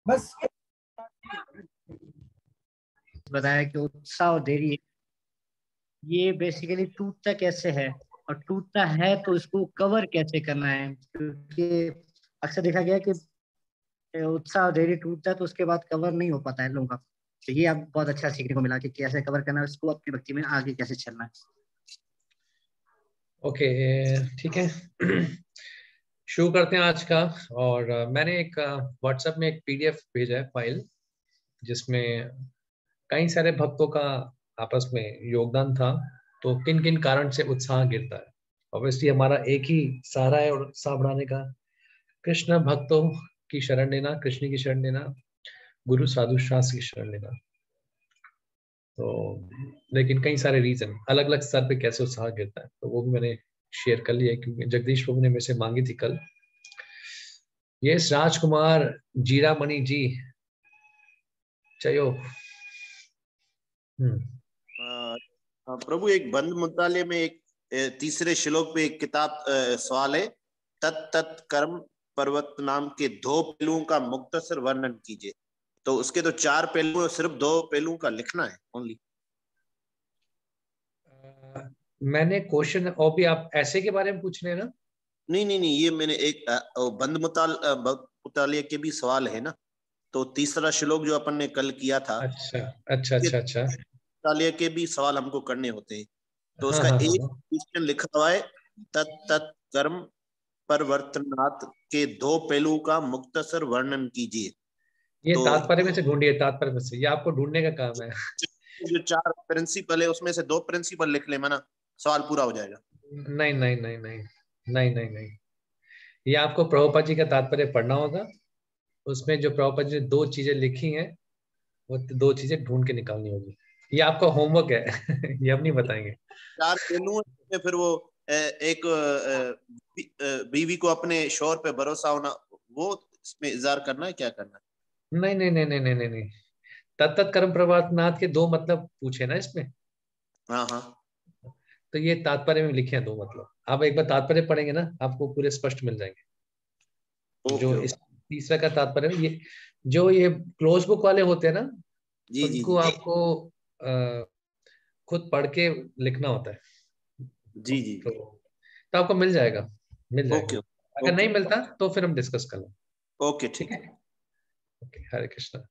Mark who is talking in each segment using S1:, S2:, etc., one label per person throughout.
S1: बस
S2: बताया कि उत्साह और धैर्य ये बेसिकली टूटता कैसे है, और टूटता है तो इसको कवर कैसे करना है, क्योंकि अक्सर देखा गया कि उत्साह और धैर्य टूटता है तो उसके बाद कवर नहीं हो पाता है लोगों का। तो ये आप बहुत अच्छा सीखने को मिला कि कैसे कवर करना है उसको, अपनी भक्ति में आगे कैसे चलना है।
S3: ओके, ठीक है। शुरू करते हैं आज का। और मैंने एक व्हाट्सएप में एक पीडीएफ भेजा है फाइल, जिसमें कई सारे भक्तों का आपस में योगदान था। तो किन किन कारण से उत्साह गिरता है। ऑब्वियसली हमारा एक ही सहारा है और उत्साह बढ़ाने का, कृष्ण भक्तों की शरण लेना, कृष्ण की शरण लेना, गुरु साधु शास्त्र की शरण लेना। तो लेकिन कई सारे रीजन, अलग अलग स्तर पे कैसे उत्साह गिरता है, तो वो भी मैंने शेयर कर लिया, क्योंकि जगदीश प्रभु ने मेरे से मांगी थी कल। यस, राजकुमार जीरा मणि जी, चयो।
S4: प्रभु, एक बंद मुद्दालय में एक तीसरे श्लोक पे एक किताब सवाल है, तत् कर्म पर्वत नाम के 2 पहलुओं का मुक्तसर वर्णन कीजिए। तो उसके तो 4 पहलू, सिर्फ 2 पहलुओं का लिखना है ओनली।
S3: मैंने क्वेश्चन, और भी आप ऐसे के बारे में पूछ रहे हैं ना?
S4: नहीं, ये मैंने एक बंद मुतालिया के भी सवाल है ना, तो तीसरा श्लोक जो अपन ने कल किया था।
S3: अच्छा।
S4: मुतालिया के भी सवाल हमको करने होते हैं, तो उसका
S3: हाँ।
S4: एक क्वेश्चन लिखा हुआ है, तत् कर्म परिवर्तनात् के 2 पहलुओं का मुक्तसर वर्णन कीजिए।
S3: ये
S4: तो
S3: तात्पर्य में से ढूंढिए, तात्पर्य में से, ये आपको ढूंढने का काम है।
S4: जो 4 प्रिंसिपल है उसमें से 2 प्रिंसिपल लिख ले, माना सवाल पूरा हो जाएगा।
S3: नहीं, ये आपको प्रभुपाद जी का तात्पर्य पढ़ना होगा। उसमें जो प्रभुपाद जी ने 2 चीजें लिखी हैं, वो 2 चीजें ढूंढ के निकालनी होगी। ये आपका होमवर्क है। ये हम नहीं बताएंगे।
S4: 4 पहलू में फिर वो एक बीवी को अपने शौहर पे भरोसा होना, वो इसमें इज़हार करना है, क्या करना है?
S3: नहीं। तत्त कर्म प्रवर्तनाथ के 2 मतलब पूछे ना इसमें।
S4: हाँ।
S3: तो ये तात्पर्य में लिखे हैं 2 मतलब। आप एक बार तात्पर्य पढ़ेंगे ना, आपको पूरे स्पष्ट मिल जाएंगे। जो इस तीसरा का तात्पर्य, ये जो ये क्लोज बुक वाले होते हैं ना, उनको आपको खुद पढ़ के लिखना होता है।
S4: जी।
S3: तो आपको मिल जाएगा। अगर नहीं मिलता तो फिर हम डिस्कस कर लें।
S4: ओके, ठीक है।
S3: ओके, हरे कृष्णा।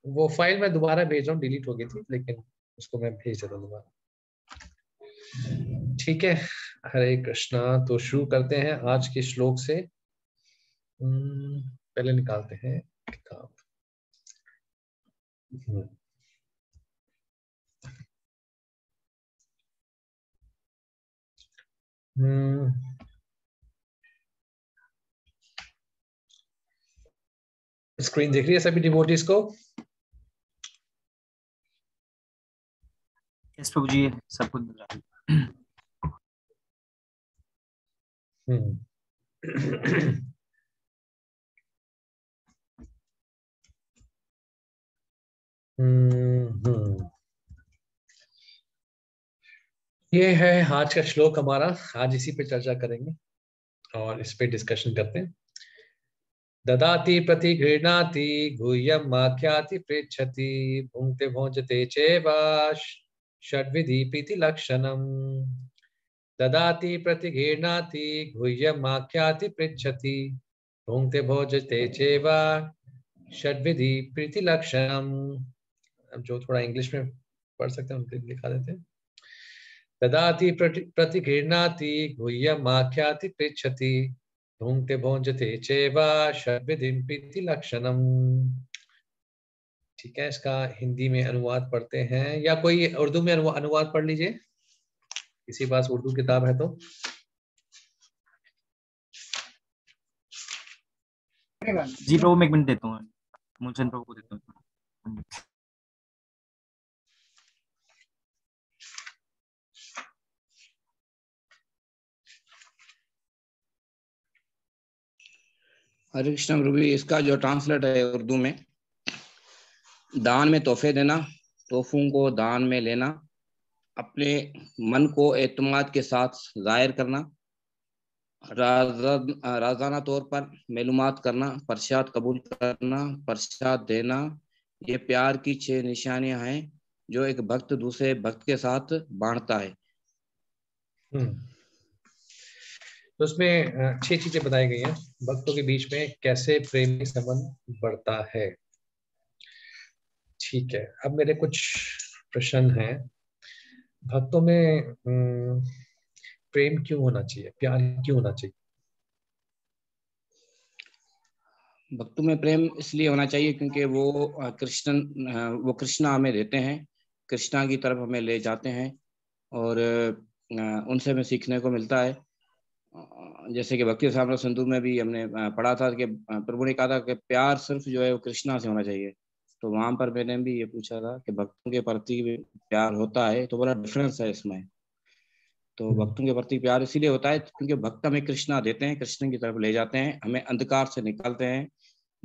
S3: वो फाइल मैं दोबारा भेज रहा हूँ, डिलीट हो गई थी, लेकिन उसको मैं भेज देता हूँ दोबारा। ठीक है, हरे कृष्णा। तो शुरू करते हैं आज के श्लोक से। पहले निकालते हैं किताब। स्क्रीन देख रही है सभी डिवोटीज को?
S5: यस प्रभु जी, सब कुछ मिल रहा है।
S3: ये है आज का श्लोक हमारा। आज इसी पे चर्चा करेंगे और इस पे डिस्कशन करते हैं। ददाति प्रति गृह्णाति गुह्यम आख्याति पृच्छति भुंक्ते भोजते चैवा षड्विधि प्रीति लक्षणम। ददाति प्रति गृह्णाति गुह्यम आख्याति पृच्छति भुंक्ते भोजते चैवा षड्विधि प्रीति लक्षणम। अब जो थोड़ा इंग्लिश में पढ़ सकते हैं उनको लिखा देते हैं। ददाति प्रति गृह्णाति गुह्यम आख्याति पृच्छति भुंक्ते भोजते चैवा षड्विधिं प्रीति लक्षणम। ठीक है, इसका हिंदी में अनुवाद पढ़ते हैं, या कोई उर्दू में अनुवाद पढ़ लीजिए, किसी पास उर्दू किताब है तो।
S5: जी प्रभु, मैं 1 मिनट देता हूँ, मूलचंद प्रभु को देता हूँ।
S1: हरे कृष्ण प्रभु, इसका जो ट्रांसलेट है उर्दू में, दान में तोहफे देना, तोहफों को दान में लेना, अपने मन को एतमाद के साथ जाहिर करना, राजाना तौर पर मालूमात करना, प्रसाद कबूल करना, प्रसाद देना, ये प्यार की 6 निशानियां हैं जो एक भक्त दूसरे भक्त के साथ बांटता है।
S3: तो उसमें 6 चीजें बताई गई हैं भक्तों के बीच में कैसे प्रेमी संबंध बढ़ता है। ठीक है, अब मेरे कुछ प्रश्न हैं। भक्तों में प्रेम क्यों होना चाहिए, प्यार क्यों होना चाहिए?
S1: भक्तों में प्रेम इसलिए होना चाहिए क्योंकि वो कृष्णा हमें देते हैं, कृष्णा की तरफ हमें ले जाते हैं और उनसे हमें सीखने को मिलता है। जैसे कि भक्ति रसामृत सिंधु में भी हमने पढ़ा था कि प्रभु ने कहा था कि प्यार सिर्फ जो है वो कृष्णा से होना चाहिए। तो वहां पर मैंने भी ये पूछा था कि भक्तों के प्रति भी प्यार होता है, तो बड़ा डिफरेंस है इसमें। तो भक्तों के प्रति प्यार इसीलिए होता है क्योंकि भक्त हमें कृष्णा देते हैं, कृष्ण की तरफ ले जाते हैं, हमें अंधकार से निकालते हैं,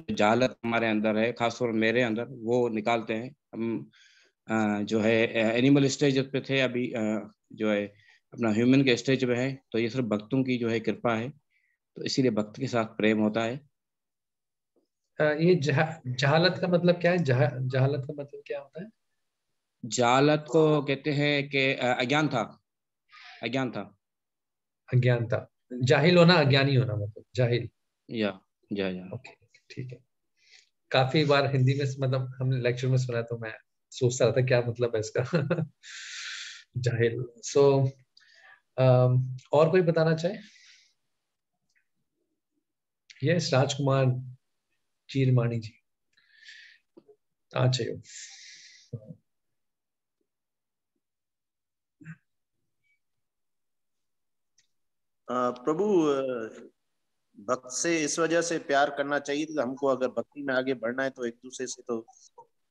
S1: जहालत हमारे अंदर है, खासतौर मेरे अंदर, वो निकालते हैं। हम जो है एनिमल स्टेज पे थे, अभी जो है अपना ह्यूमन के स्टेज पे है, तो ये सिर्फ भक्तों की जो है कृपा है, तो इसीलिए भक्त के साथ प्रेम होता है।
S3: ये जहालत का मतलब क्या है? जहालत का मतलब क्या होता है?
S1: जहालत को कहते हैं कि अज्ञान था, अज्ञान था।
S3: अज्ञानता, जाहिल होना, अज्ञानी होना, मतलब जाहिल।
S1: या
S3: ओके, ठीक है। काफी बार हिंदी में मतलब हमने लेक्चर में सुना, तो मैं सोचता रहा था क्या मतलब है इसका। जाहिल। सो और कोई बताना चाहे? यस, राजकुमार चीरमानी जी आ चाहिए।
S4: प्रभु, भक्त से इस वजह से प्यार करना चाहिए कि हमको अगर भक्ति में आगे बढ़ना है तो एक दूसरे से तो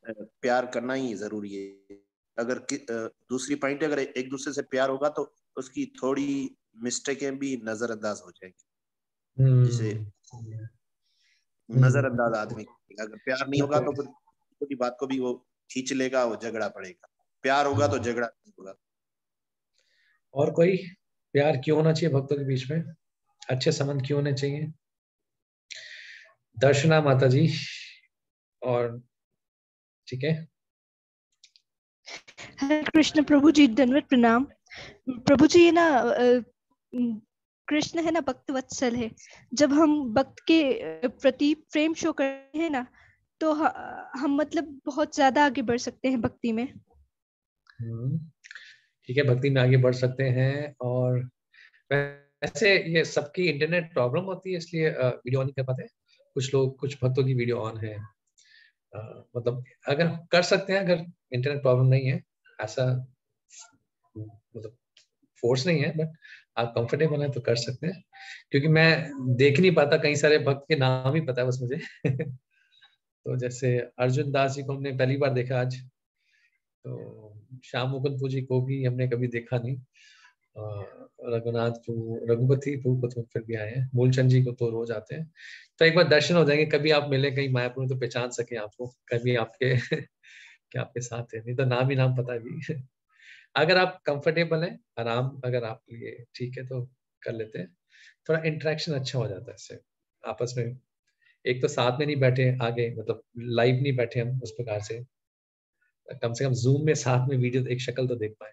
S4: प्यार करना ही जरूरी है। अगर दूसरी पॉइंट, अगर एक दूसरे से प्यार होगा तो उसकी थोड़ी मिस्टेकें भी नजरअंदाज हो जाएंगी। जिसे नजरअंदाज आदमी, अगर प्यार नहीं होगा तो फिर छोटी बात को भी वो खींच लेगा, वो झगड़ा पड़ेगा। प्यार होगा तो झगड़ा नहीं होगा।
S3: और कोई? प्यार क्यों होना चाहिए भक्तों के बीच में? अच्छे संबंध क्यों होने चाहिए? दर्शना माता जी, और ठीक है।
S6: हरे कृष्ण प्रभु जी, दंडवत प्रणाम। प्रभु जी, ये ना कृष्ण है ना भक्त वत्सल है। जब हम भक्त के प्रति प्रेम शो करते हैं ना, तो हम मतलब बहुत ज्यादा आगे बढ़ सकते हैं भक्ति में।
S3: ठीक है, भक्ति में आगे बढ़ सकते हैं। और वैसे ये सबकी इंटरनेट प्रॉब्लम होती है, इसलिए वीडियो ऑन नहीं कर पाते। कुछ लोग, कुछ भक्तों की वीडियो ऑन है। मतलब अगर कर सकते हैं, अगर इंटरनेट प्रॉब्लम नहीं है, ऐसा मतलब फोर्स नहीं है, बट आप कंफर्टेबल हैं तो कर सकते हैं। क्योंकि मैं देख नहीं पाता, कई सारे भक्त के नाम ही पता है बस मुझे। तो जैसे अर्जुन दास जी को हमने पहली बार देखा आज, तो श्याम मुकुंद जी को भी हमने कभी देखा नहीं। रघुपति को तो फिर भी आए हैं, मूलचंद जी को तो रोज आते हैं। तो एक बार दर्शन हो जाएंगे, कभी आप मिले कहीं मायापुर में तो पहचान सके आपको, कभी आपके क्या आपके साथ है, नहीं तो नाम ही नाम पता है भी। अगर आप कंफर्टेबल हैं, आराम अगर आप लिए ठीक है तो कर लेते हैं। थोड़ा इंटरेक्शन अच्छा हो जाता है इससे आपस में। एक तो साथ में नहीं बैठे आगे, मतलब लाइव नहीं बैठे हम उस प्रकार से, कम से कम जूम में साथ में वीडियो एक शक्ल तो देख पाए।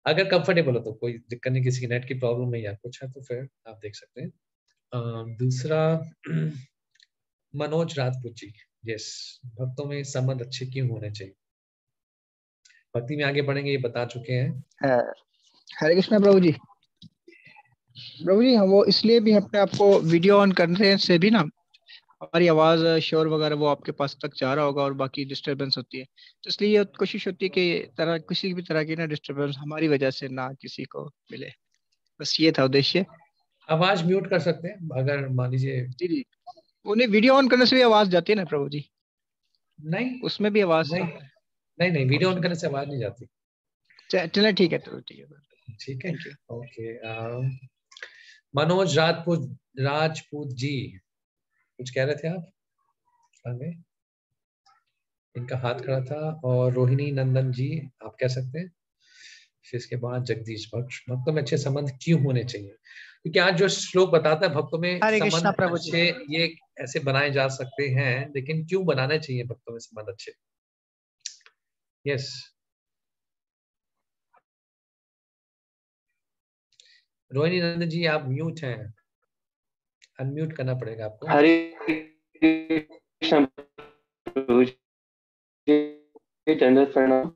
S3: अगर कंफर्टेबल हो तो कोई दिक्कत नहीं, किसी की नेट की प्रॉब्लम है या कुछ है तो फिर आप देख सकते हैं। दूसरा, मनोज राजपूत जी, यस, भक्तों में संबंध अच्छे क्यों होने चाहिए? भक्ति में आगे बढ़ेंगे ये बता चुके हैं।
S7: हरे कृष्णा प्रभु जी। प्रभु जी, हम वो इसलिए भी अपने आपको वीडियो ऑन करने से भी ना हमारी आवाज शोर वगैरह वो आपके पास तक जा रहा होगा और बाकी डिस्टरबेंस होती है, तो इसलिए ये कोशिश होती है कि किसी भी तरह की ना डिस्टरबेंस हमारी वजह से ना किसी को मिले। बस ये था उद्देश्य।
S3: आवाज म्यूट कर सकते हैं अगर मान लीजिए।
S7: जी जी, उन्हें वीडियो ऑन करने से भी आवाज जाती है ना प्रभु जी?
S3: नहीं,
S7: उसमें भी आवाज
S3: नहीं, वीडियो ऑन करने से आवाज नहीं जाती।
S7: चले ठीक है, तो ठीक है,
S3: ठीक है, ओके। मनोज राजपूत जी कुछ कह रहे थे आप आगे? इनका हाथ खड़ा था। और रोहिणी नंदन जी आप कह सकते हैं। फिर इसके बाद जगदीश भट्ट, भक्तों में अच्छे संबंध क्यों होने चाहिए? क्योंकि आज जो श्लोक बताता है भक्तों में
S2: हरे कृष्णा
S3: संबंध
S2: प्रभु जी।
S3: अच्छे ये ऐसे बनाए जा सकते हैं, लेकिन क्यों बनाने चाहिए भक्तों में संबंध अच्छे? यस, रोहिणी नंदन जी आप म्यूट हैं, अनम्यूट करना पड़ेगा आपको।
S8: हरे कृष्ण प्रभु जी, दंडवत प्रणाम।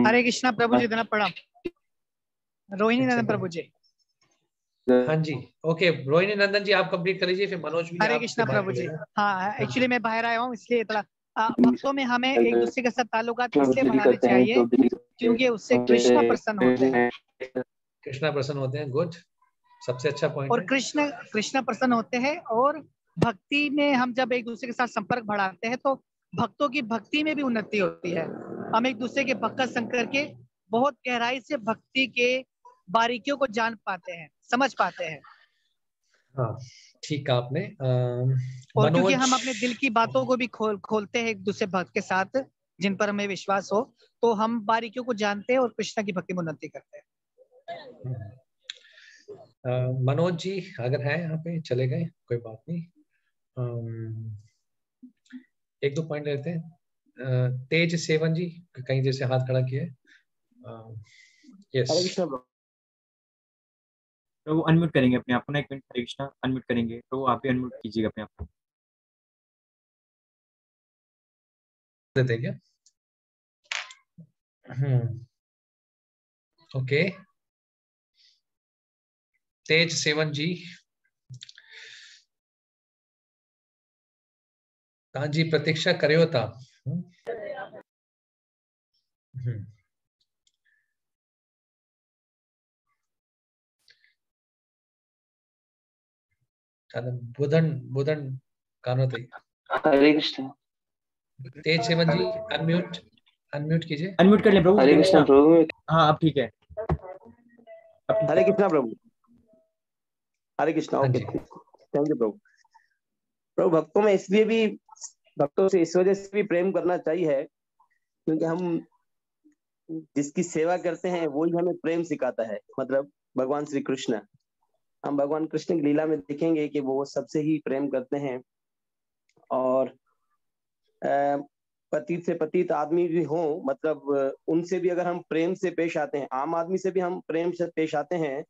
S2: हरे कृष्णा प्रभु जी, धन्यवाद प्रणाम। रोहिणी नंदन प्रभु जी।
S3: हाँ जी, ओके रोहिणी नंदन जी आप कंप्लीट कर लीजिए, फिर मनोज भी
S2: हरे
S3: आपसे
S2: कृष्णा
S3: बात
S2: प्रभु जी।
S3: करेगा।
S2: हाँ, एक्चुअली मैं बाहर आया हूँ, इसलिए थोड़ा भक्तों में हमें एक दूसरे के साथ ताल्लुकात इसलिए बढ़ाने चाहिए क्योंकि उससे कृष्ण प्रसन्न होते हैं।
S3: कृष्णा प्रसन्न होते हैं, गुड, सबसे अच्छा पॉइंट
S2: और
S3: है।
S2: कृष्ण प्रसन्न होते हैं, और भक्ति में हम जब एक दूसरे के साथ संपर्क बढ़ाते हैं तो भक्तों की भक्ति में भी उन्नति होती है। हम एक दूसरे के भक्त संग करके बहुत गहराई से भक्ति के बारीकियों को जान पाते हैं, समझ पाते हैं।
S3: हाँ ठीक है आपने।
S2: और क्योंकि हम अपने दिल की बातों को भी खोलते हैं एक दूसरे भक्त के साथ जिन पर हमें विश्वास हो, तो हम बारीकियों को जानते हैं और कृष्ण की भक्ति में उन्नति करते हैं।
S3: मनोज जी अगर है यहाँ पे, चले गए कोई बात नहीं। एक दो पॉइंट लेते हैं। तेज सेवन जी कहीं जैसे हाथ खड़ा किया है। यस
S5: तो वो अनम्यूट करेंगे अपने आप को ना, एक मिनट। हरे कृष्णा अनम्यूट करेंगे, तो वो आप भी अनम्यूट कीजिएगा अपने आप को।
S3: देते क्या? ओके तेज सेवन जी, हाँ जी प्रतीक्षा करियो था। बुधन बुधन कानो थी।
S8: हरे कृष्ण।
S3: तेज सेवन जी अनम्यूट, अनम्यूट कीजिए।
S5: अनम्यूट कर ले प्रभु।
S8: हरे कृष्ण प्रभु।
S5: हाँ अब ठीक है।
S9: हरे कृष्णा प्रभु। हरे कृष्णा।
S3: हाँ
S9: ओके,
S3: जी।
S9: थैंक यू प्रभु। प्रभु भक्तों में इसलिए भी, भक्तों से इस वजह से भी प्रेम करना चाहिए क्योंकि हम जिसकी सेवा करते हैं वही हमें प्रेम सिखाता है। मतलब भगवान श्री कृष्ण, हम भगवान कृष्ण की लीला में देखेंगे कि वो सबसे ही प्रेम करते हैं। और पतित से पतित आदमी भी हो, मतलब उनसे भी अगर हम प्रेम से पेश आते हैं, आम आदमी से भी हम प्रेम से पेश आते हैं,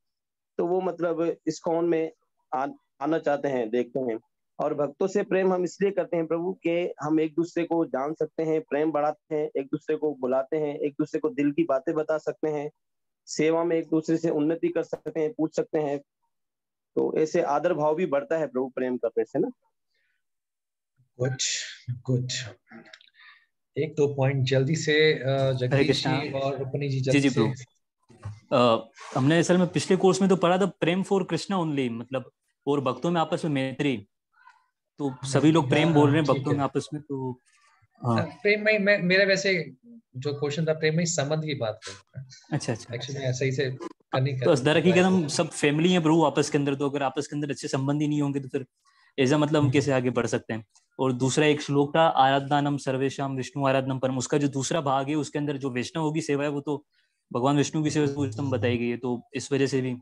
S9: तो वो मतलब इस्कॉन में आना चाहते हैं, देखते हैं। और भक्तों से प्रेम हम इसलिए करते हैं प्रभु के हम एक दूसरे को जान सकते हैं, प्रेम बढ़ाते हैं, एक दूसरे को बुलाते हैं, एक दूसरे को दिल की बातें बता सकते हैं, सेवा में एक दूसरे से उन्नति कर सकते हैं, पूछ सकते हैं। तो ऐसे आदर भाव भी बढ़ता है प्रभु प्रेम करने से ना।
S3: Good good. एक दो पॉइंट जल्दी से जगदीश जी और रुक्मिणी जी जल्दी से।
S10: हमने असल में पिछले कोर्स में तो पढ़ा था प्रेम फॉर कृष्णा ओनली, मतलब और भक्तों में आपस में मैत्री। तो सभी लोग प्रेम बोल रहे हैं भक्तों में आपस में, तो हाँ
S3: प्रेम में मेरा वैसे जो क्वेश्चन था प्रेम में संबंध की बात कर।
S10: अच्छा अच्छा,
S3: एक्चुअली सही से करनी
S10: तो असदर की हम सब फैमिली है प्रभु आपस के अंदर, तो अगर आपस के अंदर अच्छे संबंध ही नहीं होंगे तो फिर ऐसा मतलब हम कैसे आगे बढ़ सकते हैं। और दूसरा एक श्लोक था आराधनानम सर्वेशम विष्णु आराधनम परम, उसका जो दूसरा भाग है उसके अंदर जो वैष्णव की सेवा है वो तो भगवान विष्णु की सेवा उत्तम बताई गई है, तो इस वजह से भी।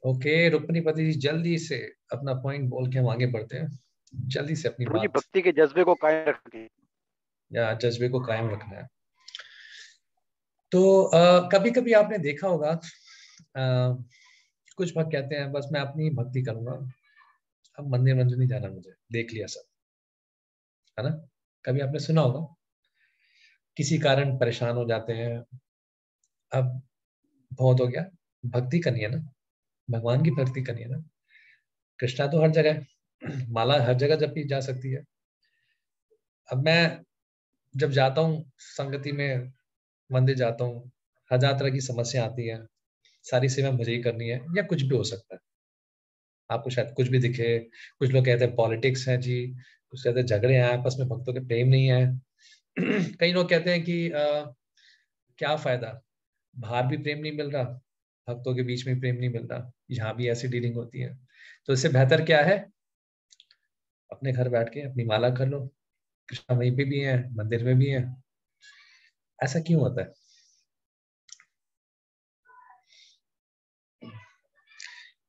S3: ओके रुक्मिणीपति जी जल्दी से अपना पॉइंट बोल के हम आगे बढ़ते हैं, जल्दी से अपनी बात।
S11: भक्ति के जज्बे को कायम रखें,
S3: या जज्बे को कायम रखना है। तो कभी कभी आपने देखा होगा कुछ भक्त कहते हैं बस मैं अपनी भक्ति करूंगा, अब मंदिर मंदिर नहीं जाना, मुझे देख लिया सब, है ना। कभी आपने सुना होगा किसी कारण परेशान हो जाते हैं, अब बहुत हो गया, भक्ति करनी है ना, भगवान की भक्ति करनी है ना। कृष्णा तो हर जगह है, माला हर जगह जपी जा सकती है। अब मैं जब जाता हूँ संगति में, मंदिर जाता हूँ, हजार तरह की समस्या आती है, सारी सेवा मुझे ही करनी है, या कुछ भी हो सकता है, आपको शायद कुछ भी दिखे। कुछ लोग कहते हैं पॉलिटिक्स है जी, कुछ कहते हैं झगड़े हैं आपस में, भक्तों के प्रेम नहीं है। कई लोग कहते हैं कि क्या फायदा, बाहर भी प्रेम नहीं मिल रहा, भक्तों के बीच में प्रेम नहीं मिल रहा, यहाँ भी ऐसी डीलिंग होती है। तो इससे बेहतर क्या है, अपने घर बैठ के अपनी माला कर लो, कृष्णा वहीं पे भी है, मंदिर में भी है। ऐसा क्यों होता है?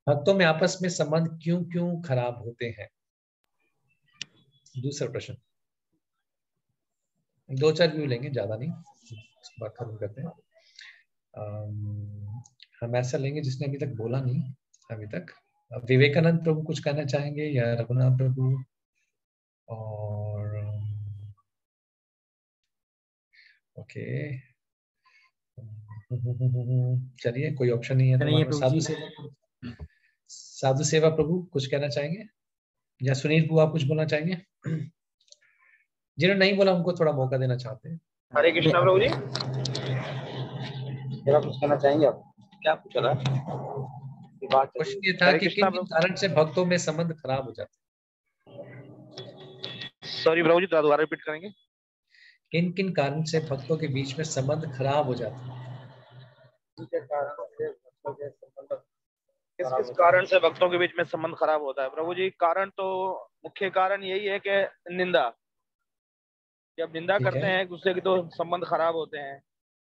S3: भक्तों में आपस में संबंध क्यों क्यों खराब होते हैं? दूसरा प्रश्न, 2-4 व्यू लेंगे, ज्यादा नहीं, इसके बाद खत्म करते हैं। हम ऐसा लेंगे जिसने अभी तक बोला नहीं अभी तक। विवेकानंद प्रभु कुछ कहना चाहेंगे या रघुनाथ प्रभु? और ओके, चलिए, कोई ऑप्शन नहीं है तो हमारे साधु सेवा प्रभु कुछ कहना चाहेंगे, या सुनील प्रभु आप कुछ बोलना चाहेंगे? जिन्होंने नहीं बोला उनको थोड़ा मौका देना चाहते हैं।
S11: हरे कृष्णा प्रभु जी, क्या कुछ कहना चाहेंगे आप? क्या पूछा था?
S3: क्वेश्चन ये था कि किन कारण से भक्तों में संबंध खराब हो जाते हैं?
S11: सॉरी प्रभु जी, दोबारा रिपीट करेंगे?
S3: किन किन कारण से भक्तों के बीच में संबंध खराब हो जाते हैं?
S11: किस किस कारण से भक्तों के बीच में संबंध खराब होता है? प्रभु जी, कारण तो मुख्य कारण यही है कि निंदा, जब निंदा करते हैं एक दूसरे की तो संबंध खराब होते हैं,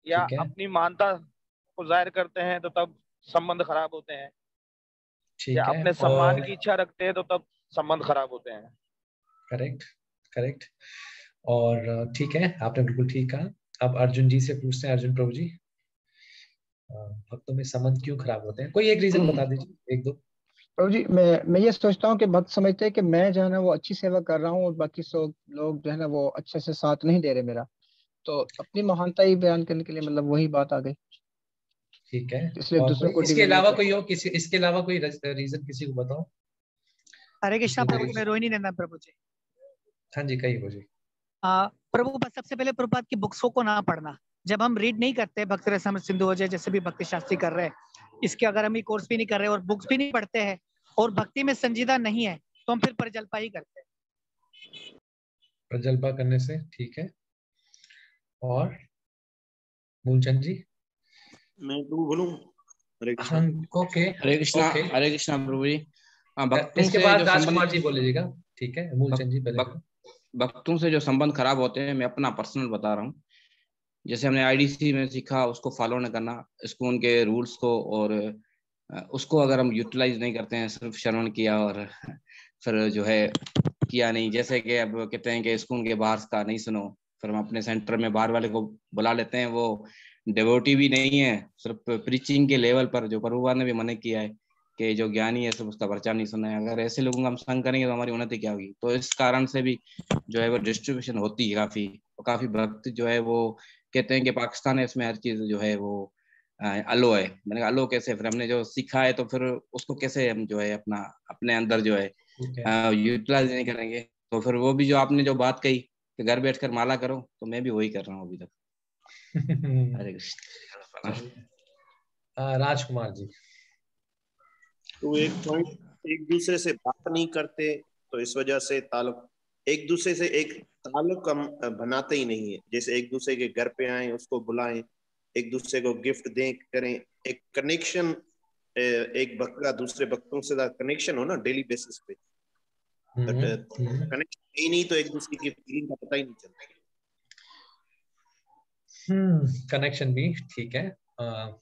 S11: या अपनी मानता को जाहिर करते हैं तो तब संबंध खराब होते हैं, या अपने सम्मान की इच्छा रखते हैं तो तब संबंध खराब होते हैं।
S3: Correct, correct. और ठीक है, आपने बिल्कुल ठीक कहा। अब अर्जुन जी से पूछते हैं। अर्जुन प्रभु जी, भक्तों में संबंध क्यों खराब होते हैं? कोई एक रीजन बता दीजिए, 1-2।
S7: प्रभु जी, मैं ये सोचता हूँ कि भक्त समझते हैं कि मैं जो है ना वो अच्छी सेवा कर रहा हूँ और बाकी सब लोग जो है ना वो अच्छे से साथ नहीं दे रहे मेरा, तो अपनी महानता ही बयान करने के लिए मतलब वही बात आ गई।
S3: ठीक है,
S7: इसलिए दूसरों को
S3: इसके अलावा कोई हो, इसके अलावा कोई रीजन किसी को बताओ।
S12: हरे कृष्णा प्रभु, मैं रोहिणी नंदन प्रभु जी।
S3: हाँ जी, कही हो जी।
S12: प्रभु, बस सबसे पहले प्रभुपाद की बुक्सों को ना पढ़ना। जब हम रीड नहीं करते, भक्ति रसामृत सिंधु हो जाए, जैसे भी भक्ति शास्त्री कर रहे हैं, इसके अगर हम ये कोर्स भी नहीं कर रहे और बुक्स भी नहीं पढ़ते हैं और भक्ति में संजीदा नहीं है, तो हम फिर प्रजल्पा ही करते हैं।
S3: प्रजल्पा करने से ठीक है। और मूलचंद जी? मैं तो बोलूं? हरे कृष्णा। ओके,
S1: हरे कृष्णा, हरे कृष्णा प्रभु जी। भक्तों
S3: इसके
S1: से
S3: बाद
S1: जो
S3: राजकुमार जी बोलिएगा। ठीक है, मूलचंद जी पहले।
S1: भक्तों से जो संबंध खराब होते हैं, मैं अपना पर्सनल बता रहा हूँ। जैसे हमने आईडीसी में सीखा, उसको फॉलो न करना, इसको उनके रूल्स को, और उसको अगर हम यूटिलाइज नहीं करते हैं, सिर्फ श्रवण किया और फिर जो है किया नहीं। जैसे कि अब कहते हैं कि स्कूल के बाहर का नहीं सुनो, फिर हम अपने सेंटर में बाहर वाले को बुला लेते हैं, वो डेवोटी भी नहीं है, सिर्फ प्रीचिंग के लेवल पर, जो प्रभुपाद ने भी मना किया है कि जो ज्ञानी है सिर्फ उसका प्रचार नहीं सुना है। अगर ऐसे लोगों का हम संग करेंगे तो हमारी उन्नति क्या होगी? तो इस कारण से भी जो है वो डिस्ट्रीब्यूशन होती है काफी भक्त जो है वो कहते हैं कि पाकिस्तान है, इसमें हर चीज जो है वो अलो है। मैंने कहा अलो कैसे? फिर हमने जो सीखा है तो फिर उसको कैसे हम जो है अपने अंदर जो है यूटिलाइज नहीं करेंगे? तो फिर वो भी जो आपने जो बात कही कि घर बैठकर माला करो, तो मैं भी वही कर रहा हूँ अभी तक। हरे कृष्ण।
S3: राजकुमार जी?
S4: तो एक पॉइंट, एक दूसरे से बात नहीं करते, तो इस वजह से ताल्लुक, एक दूसरे से एक ताल्लुक हम बनाते ही नहीं है। जैसे एक दूसरे के घर पे आए, उसको बुलाएं, एक दूसरे को गिफ्ट दें, करें, एक कनेक्शन, एक भक्त का दूसरे भक्तों से कनेक्शन हो ना डेली बेसिस पे। कनेक्शन ही नहीं तो एक दूसरे की फीलिंग का पता ही नहीं चलता।
S3: कनेक्शन भी ठीक है।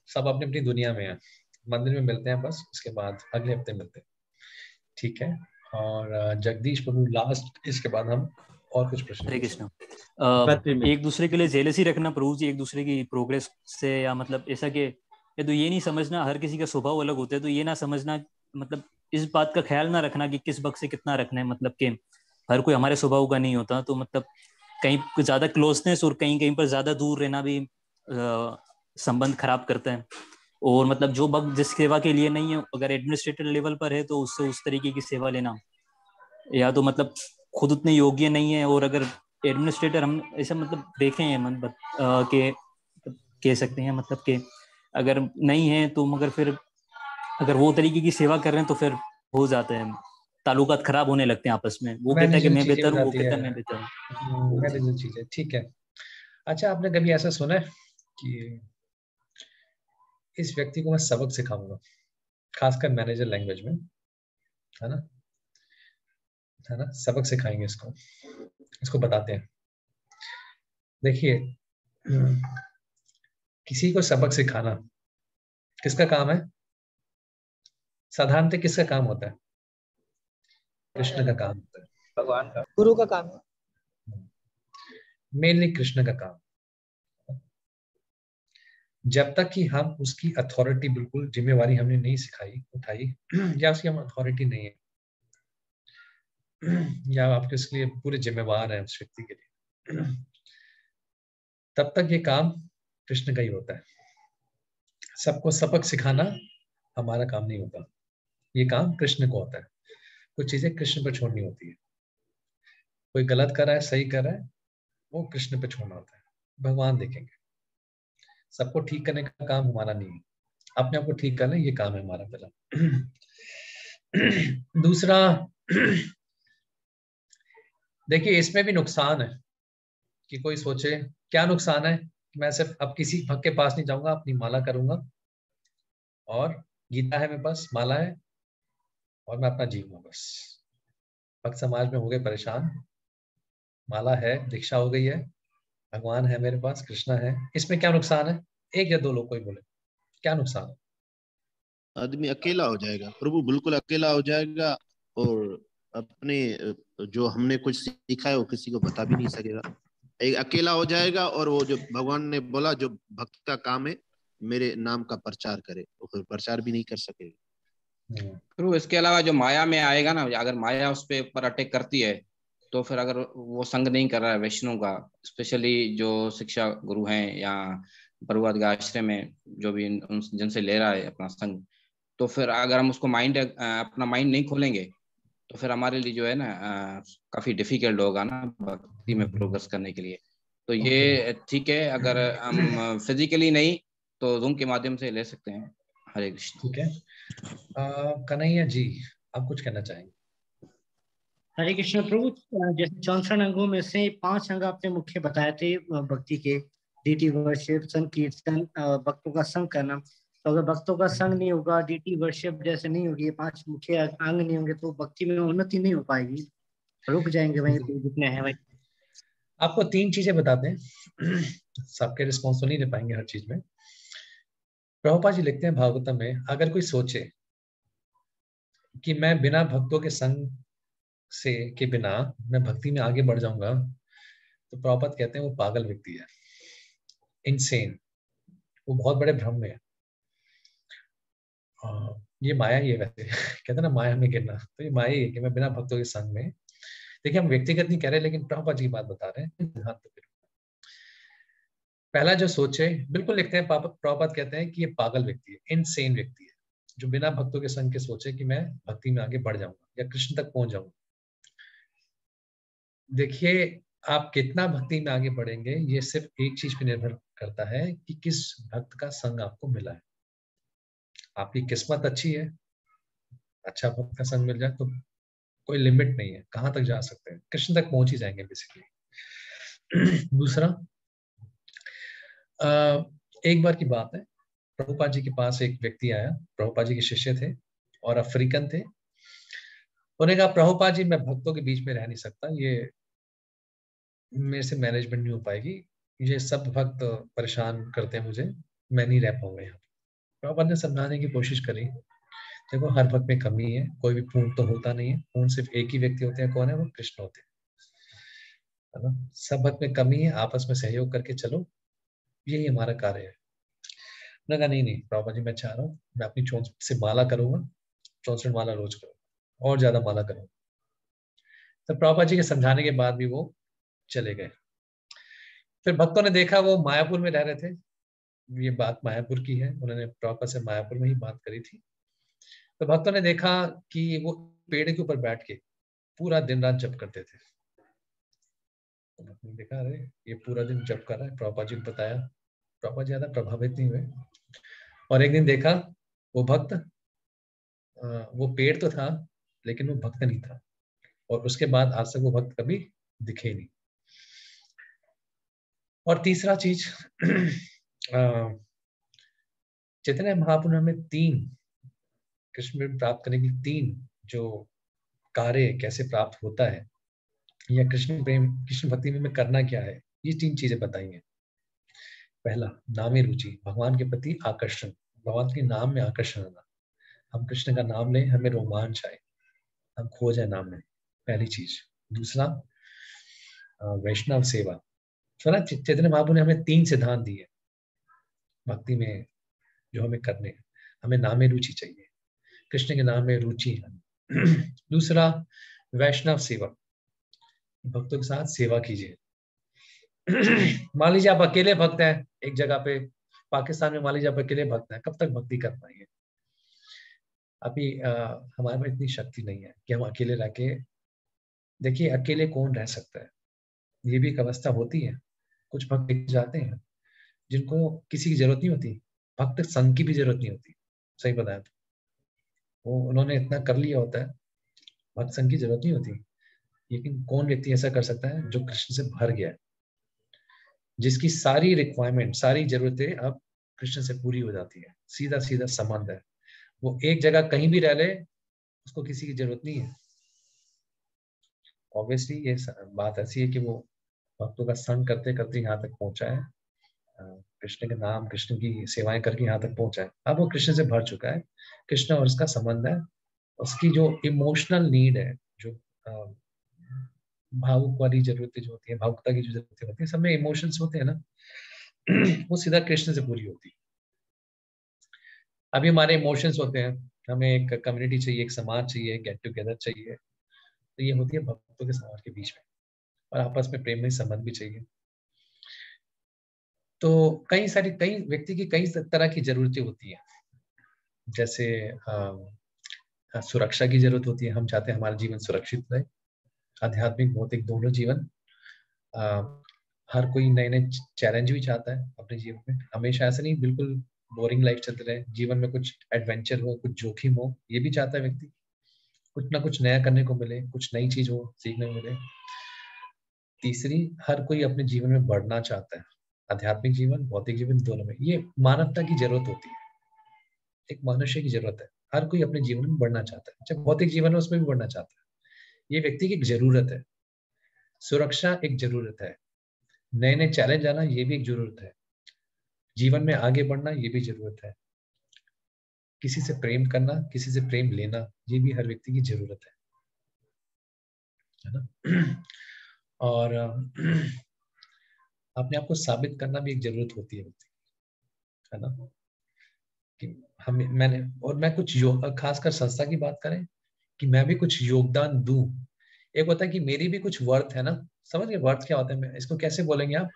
S3: सब अपनी अपनी दुनिया में है, मंदिर में मिलते हैं बस, उसके बाद अगले हफ्ते मिलते हैं। ठीक है। और जगदीश प्रभु लास्ट, इसके बाद हम और कुछ प्रश्न।
S10: हरे कृष्णा। एक दूसरे के लिए जेलसी रखना प्रभु जी, एक दूसरे की प्रोग्रेस से, या मतलब ऐसा कि तो ये नहीं समझना हर किसी का स्वभाव अलग होता है, तो ये ना समझना, मतलब इस बात का ख्याल ना रखना कि किस भक्त से कितना रखना है, मतलब कि हर कोई हमारे स्वभाव का नहीं होता। तो मतलब कहीं ज्यादा क्लोजनेस और कहीं कहीं पर ज्यादा दूर रहना भी संबंध खराब करता है। और मतलब जो भक्त जिस सेवा के लिए नहीं है, अगर एडमिनिस्ट्रेटर लेवल पर है तो उससे उस तरीके की सेवा लेना, या तो मतलब खुद उतने योग्य नहीं है, और अगर एडमिनिस्ट्रेटर हम ऐसा मतलब देखें हैं के कह सकते हैं, मतलब कि अगर नहीं है तो मगर फिर अगर वो तरीके की सेवा कर रहे हैं तो फिर हो जाता है, ताल्लुकात खराब होने लगते हैं आपस में। वो कहता है कि मैं बेहतर हूँ, वो कहता है मैं बेहतर हूँ।
S3: मैनेजर चीजें, ठीक है। अच्छा, आपने कभी ऐसा सुना है कि इस व्यक्ति को मैं सबक सिखाऊंगा, खासकर मैनेजर लैंग्वेज में, है ना, सबक सिखाएंगे इसको बताते हैं। देखिए, किसी को सबक सिखाना किसका काम है? साधारणतः किसका काम होता है? कृष्ण का काम होता है,
S11: भगवान का,
S12: गुरु का काम है।
S3: मेनली कृष्ण का काम। जब तक कि हम उसकी अथॉरिटी, बिल्कुल जिम्मेवारी हमने नहीं सिखाई उठाई या उसकी हम अथॉरिटी नहीं है या आपके उसके लिए पूरे जिम्मेवार हैं उस व्यक्ति के लिए, तब तक ये काम कृष्ण का ही होता है। सबको सबक सिखाना हमारा काम नहीं होता, ये काम कृष्ण को होता है। कुछ चीजें कृष्ण पर छोड़नी होती है। कोई गलत कर रहा है, सही कर रहा है, वो कृष्ण पे छोड़ना होता है, भगवान देखेंगे। सबको ठीक करने का काम हमारा नहीं है, अपने आप को ठीक करना ये काम है हमारा पहला। दूसरा, देखिए इसमें भी नुकसान है कि कोई सोचे क्या नुकसान है, मैं सिर्फ अब किसी भक्त के पास नहीं जाऊंगा, अपनी माला करूंगा और गीता है मेरे पास, माला है और मैं अपना जीऊंगा बस। भक्त समाज में हो गए परेशान, माला है, दीक्षा हो गई है, भगवान है मेरे पास, कृष्णा है, इसमें क्या नुकसान है? एक या दो लोग कोई बोले क्या नुकसान है?
S4: आदमी अकेला हो जाएगा प्रभु, बिल्कुल अकेला हो जाएगा, और अपने जो हमने कुछ सीखा है वो किसी को बता भी नहीं सकेगा। एक अकेला हो जाएगा, और वो जो भगवान ने बोला जो भक्त का काम है मेरे नाम का प्रचार करे, वो फिर प्रचार भी नहीं कर सकेगा।
S1: प्रभु इसके अलावा जो माया में आएगा ना, अगर माया उस पे ऊपर अटैक करती है तो फिर अगर वो संग नहीं कर रहा है वैष्णव का, स्पेशली जो शिक्षा गुरु हैं या प्रभुपाद के आश्रम में जो भी जिनसे ले रहा है अपना संग, तो फिर अगर हम उसको अपना माइंड नहीं खोलेंगे तो फिर हमारे लिए जो है ना काफी डिफिकल्ट होगा ना भक्ति में प्रोग्रेस करने के लिए। तो ये ठीक है, अगर हम फिजिकली नहीं तो जूम के माध्यम से ले सकते हैं। हरे कृष्ण।
S3: ठीक है, कन्हैया जी आप कुछ कहना चाहेंगे?
S2: हरे कृष्ण प्रभु, जैसे 64 अंगों में से 5 अंग आपने मुख्य बताए थे भक्ति के, डीटी वर्शिप, संकीर्तन, भक्तों का संग करना। तो अगर भक्तों का संग नहीं होगा, डीटी वर्शिप जैसे नहीं होगी, 5 मुख्य अंग नहीं होंगे, तो भक्ति में उन्नति नहीं हो पाएगी, रुक जाएंगे वहीं पे जितने हैं वहीं।
S3: आपको 3 चीजें बताते हैं, सबके रिस्पॉन्स तो नहीं दे पाएंगे हर चीज में। प्रभुपाद जी लिखते हैं भागवतम में, अगर कोई सोचे कि मैं बिना भक्तों के संग से के बिना मैं भक्ति में आगे बढ़ जाऊंगा, तो प्रभुपाद कहते हैं वो पागल व्यक्ति है, इनसेन, वो बहुत बड़े भ्रम में है। ये माया ही है वैसे कहते हैं ना माया में गिरना, तो ये माया ही है कि मैं बिना भक्तों के संग में। देखिए हम व्यक्तिगत नहीं कह रहे, लेकिन प्रभुपाद जी की बात बता रहे हैं। पहला जो सोचे, बिल्कुल लिखते हैं प्रभुपाद कहते हैं कि ये पागल व्यक्ति है, इनसेन व्यक्ति है, जो बिना भक्तों के संग के सोचे कि मैं भक्ति में आगे बढ़ जाऊंगा या कृष्ण तक पहुंच जाऊंगा। देखिए आप कितना भक्ति में आगे बढ़ेंगे ये सिर्फ एक चीज पे निर्भर करता है कि किस भक्त का संग आपको मिला है। आपकी किस्मत अच्छी है, अच्छा भक्त का संग मिल जाए तो कोई लिमिट नहीं है, कहां तक जा सकते हैं, कृष्ण तक पहुंच ही जाएंगे बेसिकली। दूसरा, एक बार की बात है, प्रभुपाद जी के पास एक व्यक्ति आया, प्रभुपाद जी के शिष्य थे और अफ्रीकन थे। उन्होंने कहा प्रभुपाद जी मैं भक्तों के बीच में रह नहीं सकता, ये मेरे से मैनेजमेंट नहीं हो पाएगी, ये सब भक्त परेशान करते हैं मुझे, मैं नहीं रह पाऊंगा यहाँ। प्रभुपाद ने समझाने की कोशिश करी, देखो हर भक्त में कमी है, कोई भी पूर्ण तो होता नहीं है, पूर्ण सिर्फ एक ही व्यक्ति होते हैं, कौन है वो? कृष्ण होते हैं, है ना। सब भक्त में कमी है, आपस में सहयोग करके चलो, यही हमारा कार्य है। मैंने कहा नहीं नहीं प्रभुपाद जी मैं चाह रहा हूँ मैं अपनी 64 से माला करूंगा, 64 माला रोज करूंगा और ज्यादा माला करूंगा। तो प्रभुपाद जी के समझाने के बाद भी वो चले गए। फिर भक्तों ने देखा वो मायापुर में रह रहे थे, ये बात मायापुर की है, उन्होंने प्रभुपाद से मायापुर में ही बात करी थी। तो भक्तों ने देखा कि वो पेड़ के ऊपर बैठ के पूरा दिन रात जप करते थे। तो भक्तों ने देखा अरे ये पूरा दिन जप कर रहा है, प्रभुपाद जी ने बताया, प्रभुपाद ज्यादा प्रभावित नहीं हुए। और एक दिन देखा वो भक्त, वो पेड़ तो था लेकिन वो भक्त नहीं था, और उसके बाद आज तक वो भक्त कभी दिखे नहीं। और तीसरा चीज, चैतन्य महाप्रभु में 3 कृष्ण प्रेम प्राप्त करने की 3 जो कार्य कैसे प्राप्त होता है, या कृष्ण प्रेम कृष्ण भक्ति में करना क्या है, ये 3 चीजें बताई हैं। पहला नामे रुचि, भगवान के प्रति आकर्षण, भगवान के नाम में आकर्षण आना। हम कृष्ण का नाम लें, हमें रोमांच आए, हम खो जाए नाम में, पहली चीज। दूसरा वैष्णव सेवा। सुना चैतन्य महाप्रभु ने हमें 3 सिद्धांत दिए भक्ति में जो हमें करने हैं। हमें नाम में रुचि चाहिए, कृष्ण के नाम में रुचि है। दूसरा वैष्णव सेवा, भक्तों के साथ सेवा कीजिए। मान लीजिए आप अकेले भक्त हैं एक जगह पे, पाकिस्तान में मान लीजिए आप अकेले भक्त हैं, कब तक भक्ति कर पाएंगे? अभी हमारे में इतनी शक्ति नहीं है कि हम अकेले रह के, देखिए अकेले कौन रह सकता है, ये भी एक अवस्था होती है। कुछ भक्त जाते हैं जिनको किसी की जरूरत नहीं होती, भक्त संघ की भी जरूरत नहीं होती, सही बताया तो वो उन्होंने इतना कर लिया होता है, भक्त संघ की जरूरत नहीं होती। लेकिन कौन व्यक्ति ऐसा कर सकता है जो कृष्ण से भर गया है, जिसकी सारी रिक्वायरमेंट, सारी जरूरतें अब कृष्ण से पूरी हो जाती है, सीधा सीधा संबंध है। वो एक जगह कहीं भी रह ले, उसको किसी की जरूरत नहीं है। ऑब्वियसली ये बात ऐसी है कि वो भक्तों का संग करते करते यहाँ तक पहुंचा है, कृष्ण के नाम, कृष्ण की सेवाएं करके यहाँ तक पहुंचा है। अब वो कृष्ण से भर चुका है, कृष्ण और उसका संबंध है। उसकी जो इमोशनल नीड है, जो भावुक वाली जरूरतें जो होती है, भावुकता की जो जरूरतें होती है, सब में इमोशंस होते हैं ना, वो सीधा कृष्ण से पूरी होती है। अभी हमारे इमोशंस होते हैं, हमें एक कम्युनिटी चाहिए, एक समाज चाहिए, गेट टुगेदर चाहिए, तो ये होती है भक्तों के समाज के बीच में, और आपस में प्रेम में संबंध भी चाहिए। तो कई व्यक्ति की कई तरह की जरूरतें होती है। जैसे सुरक्षा की जरूरत होती है, हम चाहते हैं हमारा जीवन सुरक्षित रहे, आध्यात्मिक भौतिक दोनों जीवन। हर कोई नए नए चैलेंज भी चाहता है अपने जीवन में, हमेशा ऐसा नहीं बिल्कुल बोरिंग लाइफ चलते रहे, जीवन में कुछ एडवेंचर हो, कुछ जोखिम हो, ये भी चाहता है व्यक्ति। कुछ ना कुछ नया करने को मिले, कुछ नई चीज हो, सीखने को मिले। तीसरी, हर कोई अपने जीवन में बढ़ना चाहता है, आध्यात्मिक जीवन भौतिक जीवन दोनों में। ये मानवता की जरूरत होती है, एक मनुष्य की जरूरत है। हर कोई अपने जीवन में बढ़ना चाहता है, जब भौतिक जीवन है उसमें भी बढ़ना चाहता है। ये व्यक्ति की एक जरूरत है। सुरक्षा एक जरूरत है, नए नए चैलेंज आना ये भी एक जरूरत है, जीवन में आगे बढ़ना ये भी जरूरत है, किसी से प्रेम करना, किसी से प्रेम लेना, ये भी हर व्यक्ति की जरूरत है ना। और अपने आप को साबित करना भी एक जरूरत होती है ना, कि मैं कुछ खासकर संस्था की बात करें कि मैं भी कुछ योगदान दूं। एक होता है कि मेरी भी कुछ वर्थ है ना, समझ गए वर्थ क्या होता है, इसको कैसे बोलेंगे आप?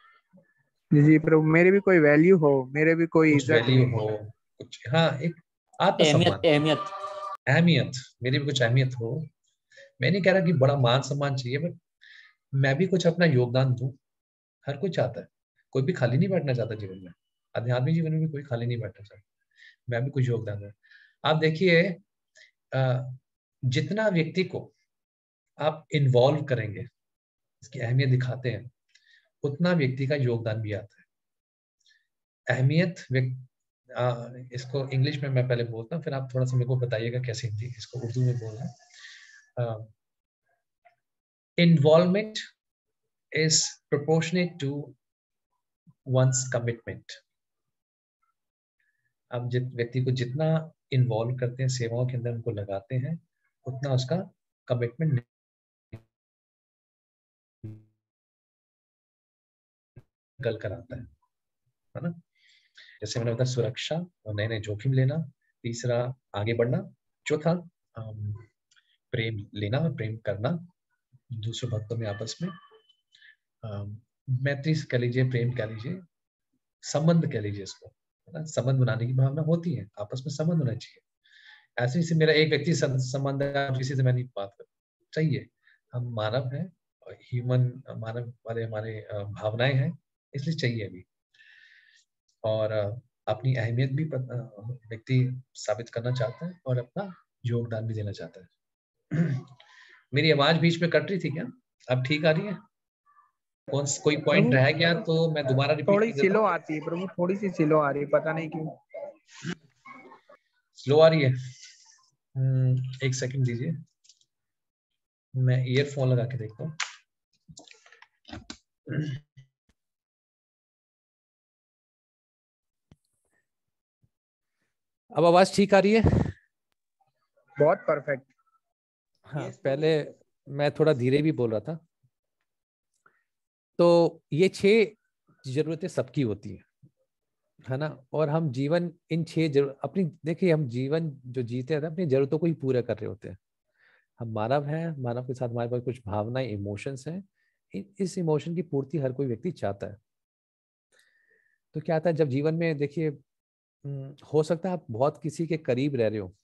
S7: जी प्रभु, मेरे भी कोई वैल्यू हो, मेरे भी कोई
S3: कुछ
S7: इज्जत
S3: वैल्यू हो, कुछ, हाँ, एक आत्मसम्मान, अहमियत, मेरी भी कुछ अहमियत हो। मैं नहीं कह रहा कि बड़ा मान सम्मान चाहिए, बट मैं भी कुछ अपना योगदान दूं। हर कोई चाहता है, कोई भी खाली नहीं बैठना चाहता जीवन में, आध्यात्मिक जीवन में भी कोई खाली नहीं बैठना चाहता। मैं भी कुछ योगदान दूं। आप देखिए, जितना व्यक्ति को आप इन्वॉल्व करेंगे, इसकी अहमियत दिखाते हैं, उतना व्यक्ति का योगदान भी आता है। अहमियत इसको इंग्लिश में मैं पहले बोलता हूँ, फिर आप थोड़ा सा मेरे को बताइएगा कैसे हिंदी इसको उर्दू में बोलना है। Involvement is proportionate to one's commitment. आप व्यक्ति को जितना इन्वॉल्व करते हैं, सेवाओं के अंदर उनको लगाते हैं, उतना उसका कमिटमेंट निकल कर आता है ना। जैसे मैंने बताया, सुरक्षा और नए नए जोखिम लेना। तीसरा, आगे बढ़ना। चौथा, प्रेम लेना और प्रेम करना दूसरे भक्तों में आपस में। मैत्री कह लीजिए, प्रेम कह लीजिए, संबंध कह लीजिए इसको, है ना। संबंध बनाने की भावना होती है, आपस में संबंध होना चाहिए। ऐसे ही मेरा एक व्यक्ति संबंध है, किसी से मैं नहीं बात कर चाहिए। हम मानव हैं, ह्यूमन, मानव वाले हमारे भावनाएं हैं, इसलिए चाहिए अभी। और अपनी अहमियत भी व्यक्ति साबित करना चाहता है और अपना योगदान भी देना चाहता है। मेरी आवाज बीच में कट रही थी क्या? अब ठीक आ रही है? कोई पॉइंट रह गया तो मैं दोबारा रिपीट
S7: थोड़ी स्लो आती है प्रभु, थोड़ी सी स्लो आ रही है, पता नहीं क्यों
S3: स्लो आ रही है। एक सेकंड दीजिए, मैं ईयरफोन लगा के देखता हूँ। अब आवाज ठीक आ रही है?
S7: बहुत परफेक्ट।
S3: हाँ, पहले मैं थोड़ा धीरे भी बोल रहा था। तो ये 6 जरूरतें सबकी होती है ना, और हम जीवन इन 6 अपनी, देखिए हम जीवन जो जीते हैं अपनी जरूरतों को ही पूरा कर रहे होते हैं। हम मानव हैं, मानव के साथ हमारे पास कुछ भावनाएं, इमोशंस हैं। इस इमोशन की पूर्ति हर कोई व्यक्ति चाहता है। तो क्या आता है जब जीवन में, देखिए हो सकता है आप बहुत किसी के करीब रह रहे हो।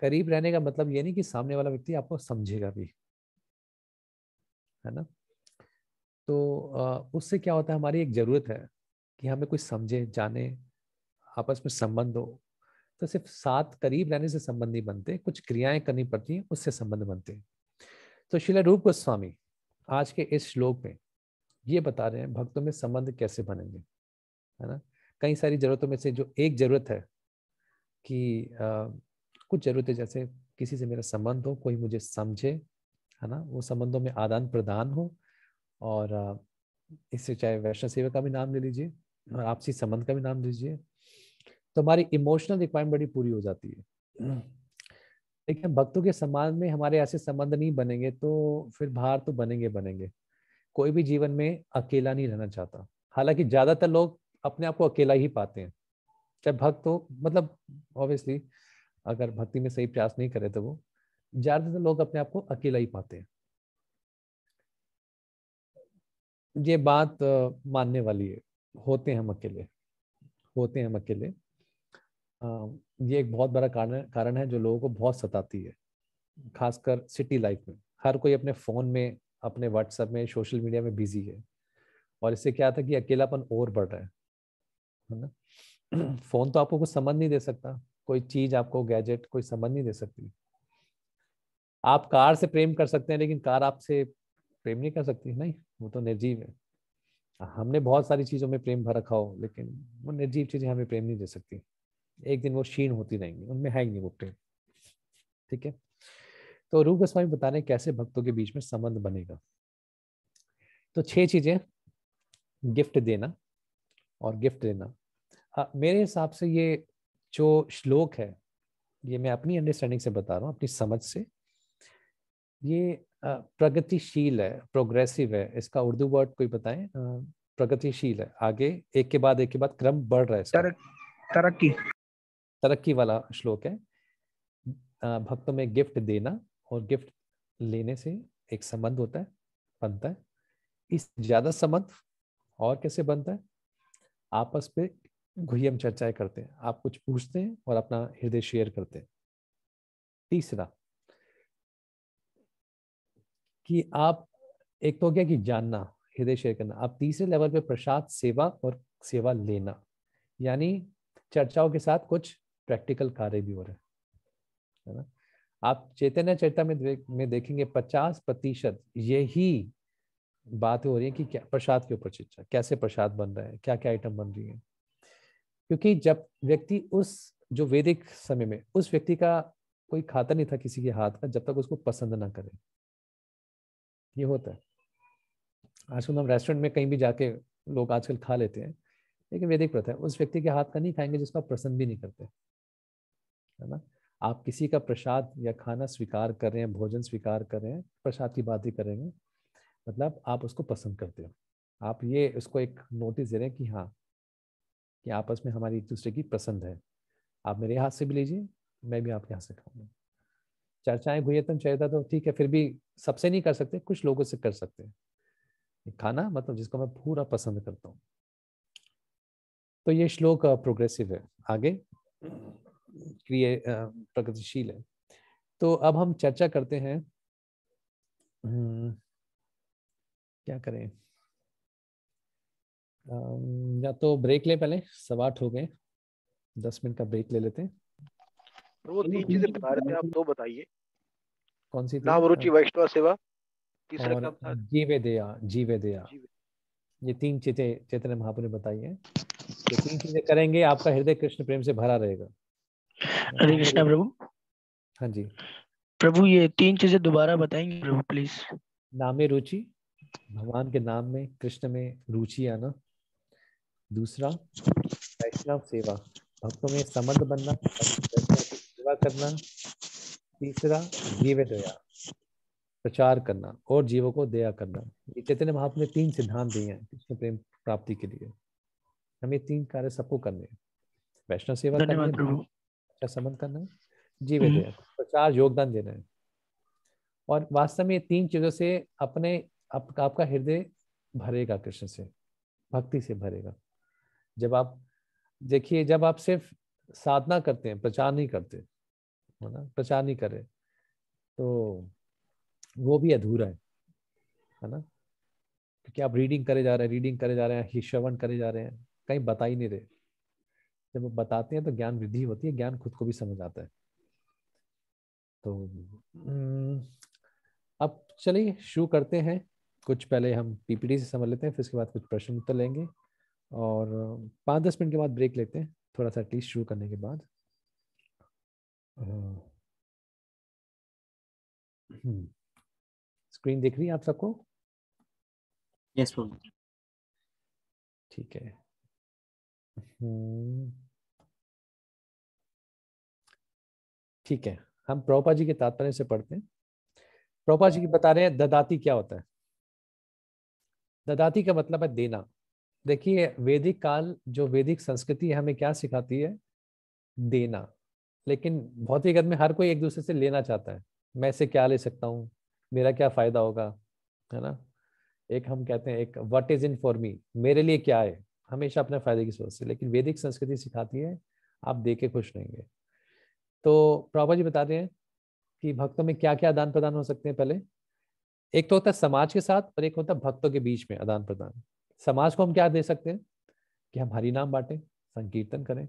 S3: करीब रहने का मतलब ये नहीं कि सामने वाला व्यक्ति आपको समझेगा भी, है ना। तो उससे क्या होता है, हमारी एक जरूरत है कि हमें कोई समझे, जाने, आपस में संबंध हो। तो सिर्फ साथ करीब रहने से संबंध नहीं बनते, कुछ क्रियाएं करनी पड़ती हैं, उससे संबंध बनते हैं। तो श्रील रूप गोस्वामी आज के इस श्लोक में ये बता रहे हैं भक्तों में संबंध कैसे बनेंगे, है ना। कई सारी जरूरतों में से जो एक जरूरत है कि कुछ जरूरतें, जैसे किसी से मेरा संबंध हो, कोई मुझे समझे, है ना, वो संबंधों में आदान प्रदान हो। और इससे चाहे वैष्णव सेवा का भी नाम ले लीजिए और आपसी संबंध का भी नाम लीजिए, तो हमारी इमोशनल रिक्वायरमेंट बड़ी पूरी हो जाती है। लेकिन भक्तों के समाज में हमारे ऐसे संबंध नहीं बनेंगे तो फिर बाहर तो बनेंगे। कोई भी जीवन में अकेला नहीं रहना चाहता। हालांकि ज्यादातर लोग अपने आप को अकेला ही पाते हैं। चाहे भक्त हो, मतलब ऑब्वियसली अगर भक्ति में सही प्रयास नहीं करे तो वो ज्यादातर लोग अपने आप को अकेला ही पाते हैं। ये बात मानने वाली है। होते हैं हम अकेले। ये एक बहुत बड़ा कारण है जो लोगों को बहुत सताती है, खासकर सिटी लाइफ में। हर कोई अपने फोन में, अपने व्हाट्सएप में, सोशल मीडिया में बिजी है, और इससे क्या था कि अकेलापन और बढ़ रहा है ना। फोन तो आपको कुछ समझ नहीं दे सकता, कोई चीज आपको, गैजेट कोई समझ नहीं दे सकती। आप कार से प्रेम कर सकते हैं, लेकिन कार आपसे प्रेम नहीं कर सकती, नहीं, वो तो निर्जीव है। हमने बहुत सारी चीजों में प्रेम भर रखा हो, लेकिन वो निर्जीव चीजें हमें प्रेम नहीं दे सकती। एक दिन वो क्षीण होती रहेंगी, उनमें है ही नहीं वो प्रेम। ठीक है, तो रूप गोस्वामी बता रहे हैं कैसे भक्तों के बीच में संबंध बनेगा। तो 6 चीजें, गिफ्ट देना और गिफ्ट देना। मेरे हिसाब से ये जो श्लोक है, ये मैं अपनी अंडरस्टैंडिंग से बता रहा हूँ, अपनी समझ से, ये प्रगतिशील है, प्रोग्रेसिव है। इसका उर्दू वर्ड कोई बताएं? प्रगतिशील है, आगे एक के बाद क्रम बढ़ रहा है इसका। तरक्की वाला श्लोक है। भक्तों में गिफ्ट देना और गिफ्ट लेने से एक संबंध होता है, बनता है। इस ज्यादा संबंध और कैसे बनता है? आपस में गुह्यम चर्चाएं करते हैं, आप कुछ पूछते हैं और अपना हृदय शेयर करते हैं। तीसरा कि आप, एक तो हो गया कि जानना, हृदय शेयर करना। आप तीसरे लेवल पे प्रसाद सेवा और सेवा लेना, यानी चर्चाओं के साथ कुछ प्रैक्टिकल कार्य भी हो रहे हैं, है ना। आप चैतन्य चरिता में देखेंगे 50% यही बात हो रही है कि क्या प्रसाद के ऊपर चर्चा, कैसे प्रसाद बन रहा है, क्या क्या आइटम बन रही है। क्योंकि जब व्यक्ति, उस जो वैदिक समय में उस व्यक्ति का कोई खाता नहीं था किसी के हाथ का, जब तक उसको पसंद ना करे। ये होता है। आजकल हम रेस्टोरेंट में कहीं भी जाके लोग आजकल खा लेते हैं, लेकिन वैदिक प्रथा है उस व्यक्ति के हाथ का नहीं खाएंगे जिसको आप पसंद भी नहीं करते, है ना। आप किसी का प्रसाद या खाना स्वीकार कर रहे हैं, भोजन स्वीकार कर रहे हैं, प्रसाद की बात ही करेंगे, मतलब आप उसको पसंद करते हो। आप ये उसको एक नोटिस दे रहे हैं कि हाँ, कि आपस में हमारी एक दूसरे की पसंद है। आप मेरे हाथ से भी लीजिए, मैं भी आपके हाथ से खाऊंगा। चर्चाएं गुह्यतम चरिता तो ठीक है, फिर भी सबसे नहीं कर सकते, कुछ लोगों से कर सकते हैं। खाना मतलब जिसको मैं पूरा पसंद करता हूँ। तो ये श्लोक प्रोग्रेसिव है, आगे प्रगतिशील है। तो अब हम चर्चा करते हैं, क्या करें, या तो ब्रेक ले, पहले 7:15 हो गए, 10 मिनट का ब्रेक ले लेते हैं।
S11: वो 3 चीजें बता रहे थे, आप 2 बताइए।
S3: कौन सी?
S11: नाम रुचि वैष्णव सेवा, तीसरा
S3: और
S11: क्या था?
S3: जीवे दया। ये 3 चीजें चैतन्य महाप्रभु ने बताई हैं। ये 3 चीजें करेंगे, आपका हृदय कृष्ण प्रेम से भरा रहेगा।
S13: हरे कृष्णा प्रभु।
S3: हाँ जी
S13: प्रभु, ये 3 चीजें दोबारा बताएंगे प्रभु प्लीज।
S3: नामे रुचि, भगवान के नाम में, कृष्ण में रुचि आना। दूसरा वैष्णव सेवा, भक्तों में संबंध बनना, वैष्णव की सेवा सेवा करना, तीसरा जीव दया, प्रचार करना, और जीवों को दया करना। ये चैतन्य महाप्रभु ने 3 सिद्धांत दिए हैं कृष्ण प्रेम प्राप्ति के लिए। हमें 3 कार्य सबको करने हैं। वैष्णव सेवा करनी है, अच्छा संबंध करना है, जीव दया, प्रचार, योगदान देना है। और वास्तव में ये 3 चीजों से आपका हृदय भरेगा, कृष्ण से, भक्ति से भरेगा। जब आप देखिए, जब आप सिर्फ साधना करते हैं, प्रचार नहीं करते, है ना, प्रचार नहीं कर रहे, तो वो भी अधूरा है ना, क्योंकि आप रीडिंग करे जा रहे हैं, श्रवण करे जा रहे हैं, कहीं बता ही नहीं रहे। जब वो बताते हैं तो ज्ञान वृद्धि होती है, ज्ञान खुद को भी समझ आता है। तो अब चलिए शुरू करते हैं। कुछ पहले हम पीपीटी से समझ लेते हैं, फिर उसके बाद कुछ प्रश्न उत्तर लेंगे, और 5-10 मिनट के बाद ब्रेक लेते हैं, थोड़ा सा एटलीस्ट शुरू करने के बाद। स्क्रीन दिख रही है आप सबको?
S5: यस प्रभु।
S3: ठीक है। ठीक है, हम प्रभुपाद जी के तात्पर्य से पढ़ते हैं। प्रभुपाद जी बता रहे हैं ददाती क्या होता है। ददाती का मतलब है देना। देखिए, वैदिक काल, जो वैदिक संस्कृति हमें क्या सिखाती है? देना। लेकिन भौतिक जगत में हर कोई एक दूसरे से लेना चाहता है। मैं इससे क्या ले सकता हूँ, मेरा क्या फायदा होगा, है ना। एक हम कहते हैं, एक what is in for me, मेरे लिए क्या है, हमेशा अपने फायदे की सोच से। लेकिन वैदिक संस्कृति सिखाती है आप दे के खुश रहेंगे। तो प्रभुपाद जी बताते हैं कि भक्तों में क्या क्या आदान प्रदान हो सकते हैं। पहले एक तो होता है समाज के साथ, और एक होता है भक्तों के बीच में आदान प्रदान। समाज को हम क्या दे सकते हैं कि हम हरि नाम बांटें, संकीर्तन करें,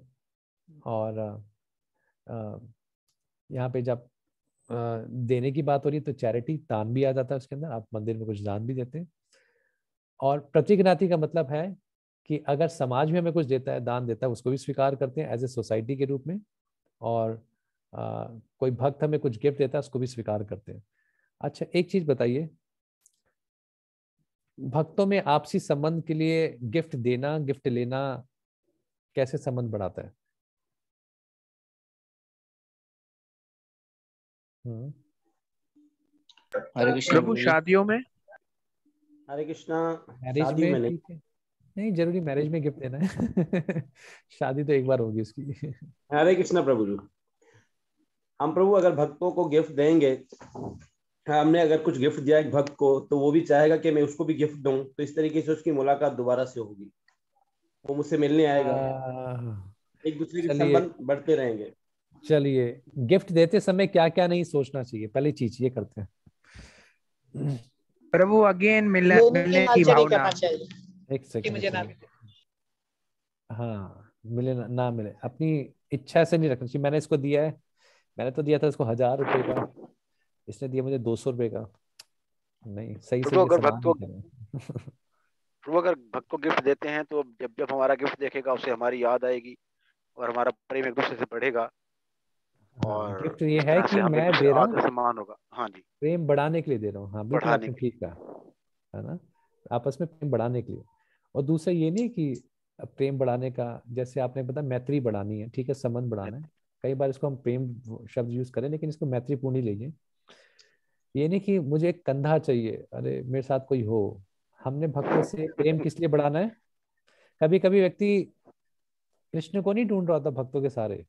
S3: और यहाँ पे जब देने की बात हो रही है तो चैरिटी, दान भी आ जाता है उसके अंदर, आप मंदिर में कुछ दान भी देते हैं। और प्रतिज्ञाति का मतलब है कि अगर समाज में हमें कुछ देता है, दान देता है, उसको भी स्वीकार करते हैं एज ए सोसाइटी के रूप में, और कोई भक्त हमें कुछ गिफ्ट देता है उसको भी स्वीकार करते हैं। अच्छा, एक चीज बताइए, भक्तों में आपसी संबंध के लिए गिफ्ट देना, गिफ्ट लेना कैसे संबंध बढ़ाता है?
S1: हरे कृष्ण
S11: प्रभु शादियों में,
S9: हरे कृष्णा,
S3: मैरिज में ठीक है, नहीं जरूरी मैरिज में गिफ्ट देना है शादी तो एक बार होगी उसकी।
S9: हरे कृष्णा प्रभु जी। हम प्रभु अगर भक्तों को गिफ्ट देंगे, हमने अगर कुछ गिफ्ट दिया एक भक्त को, तो वो भी चाहेगा कि मैं उसको भी गिफ्ट दूं, तो इस तरीके से उसकी मुलाकात दोबारा से होगी, वो मुझसे मिलने आएगा, एक दूसरे के संबंध बढ़ते रहेंगे।
S3: चलिए, गिफ्ट देते समय क्या क्या नहीं सोचना चाहिए, पहली चीज ये करते हैं।
S11: प्रभु अगेन मिलने की भावना,
S3: एक सेकंड, हाँ, मिले ना मिले, अपनी इच्छा से नहीं रखना चाहिए। मैंने इसको दिया है, मैंने तो दिया था इसको 1000 रुपए का, इसने दिया मुझे 200 रुपए का, नहीं सही से
S14: अगर भक्त को गिफ्ट देते हैं तो जब जब हमारा गिफ्ट देखेगा उसे हमारी याद आएगी और हमारा प्रेम एक दूसरे से बढ़ेगा। और
S3: गिफ्ट ये है कि मैं दे रहा हूँ,
S14: सम्मान होगा। हाँ जी,
S3: प्रेम बढ़ाने के लिए दे रहा हूँ। हाँ बिल्कुल आपने ठीक कहा, है ना, आपस में प्रेम बढ़ाने के लिए। और दूसरा ये नहीं कि प्रेम बढ़ाने का, जैसे आपने बताया मैत्री बढ़ानी है, ठीक है, संबंध बढ़ाना है। कई बार इसको हम प्रेम शब्द यूज करें, लेकिन इसको मैत्रीपूर्ण ही लीजिए। ये नहीं कि मुझे एक कंधा चाहिए, अरे मेरे साथ कोई हो। हमने भक्तों से प्रेम किस लिए बढ़ाना है? कभी कभी व्यक्ति कृष्ण को नहीं ढूंढ रहा था भक्तों के सारे,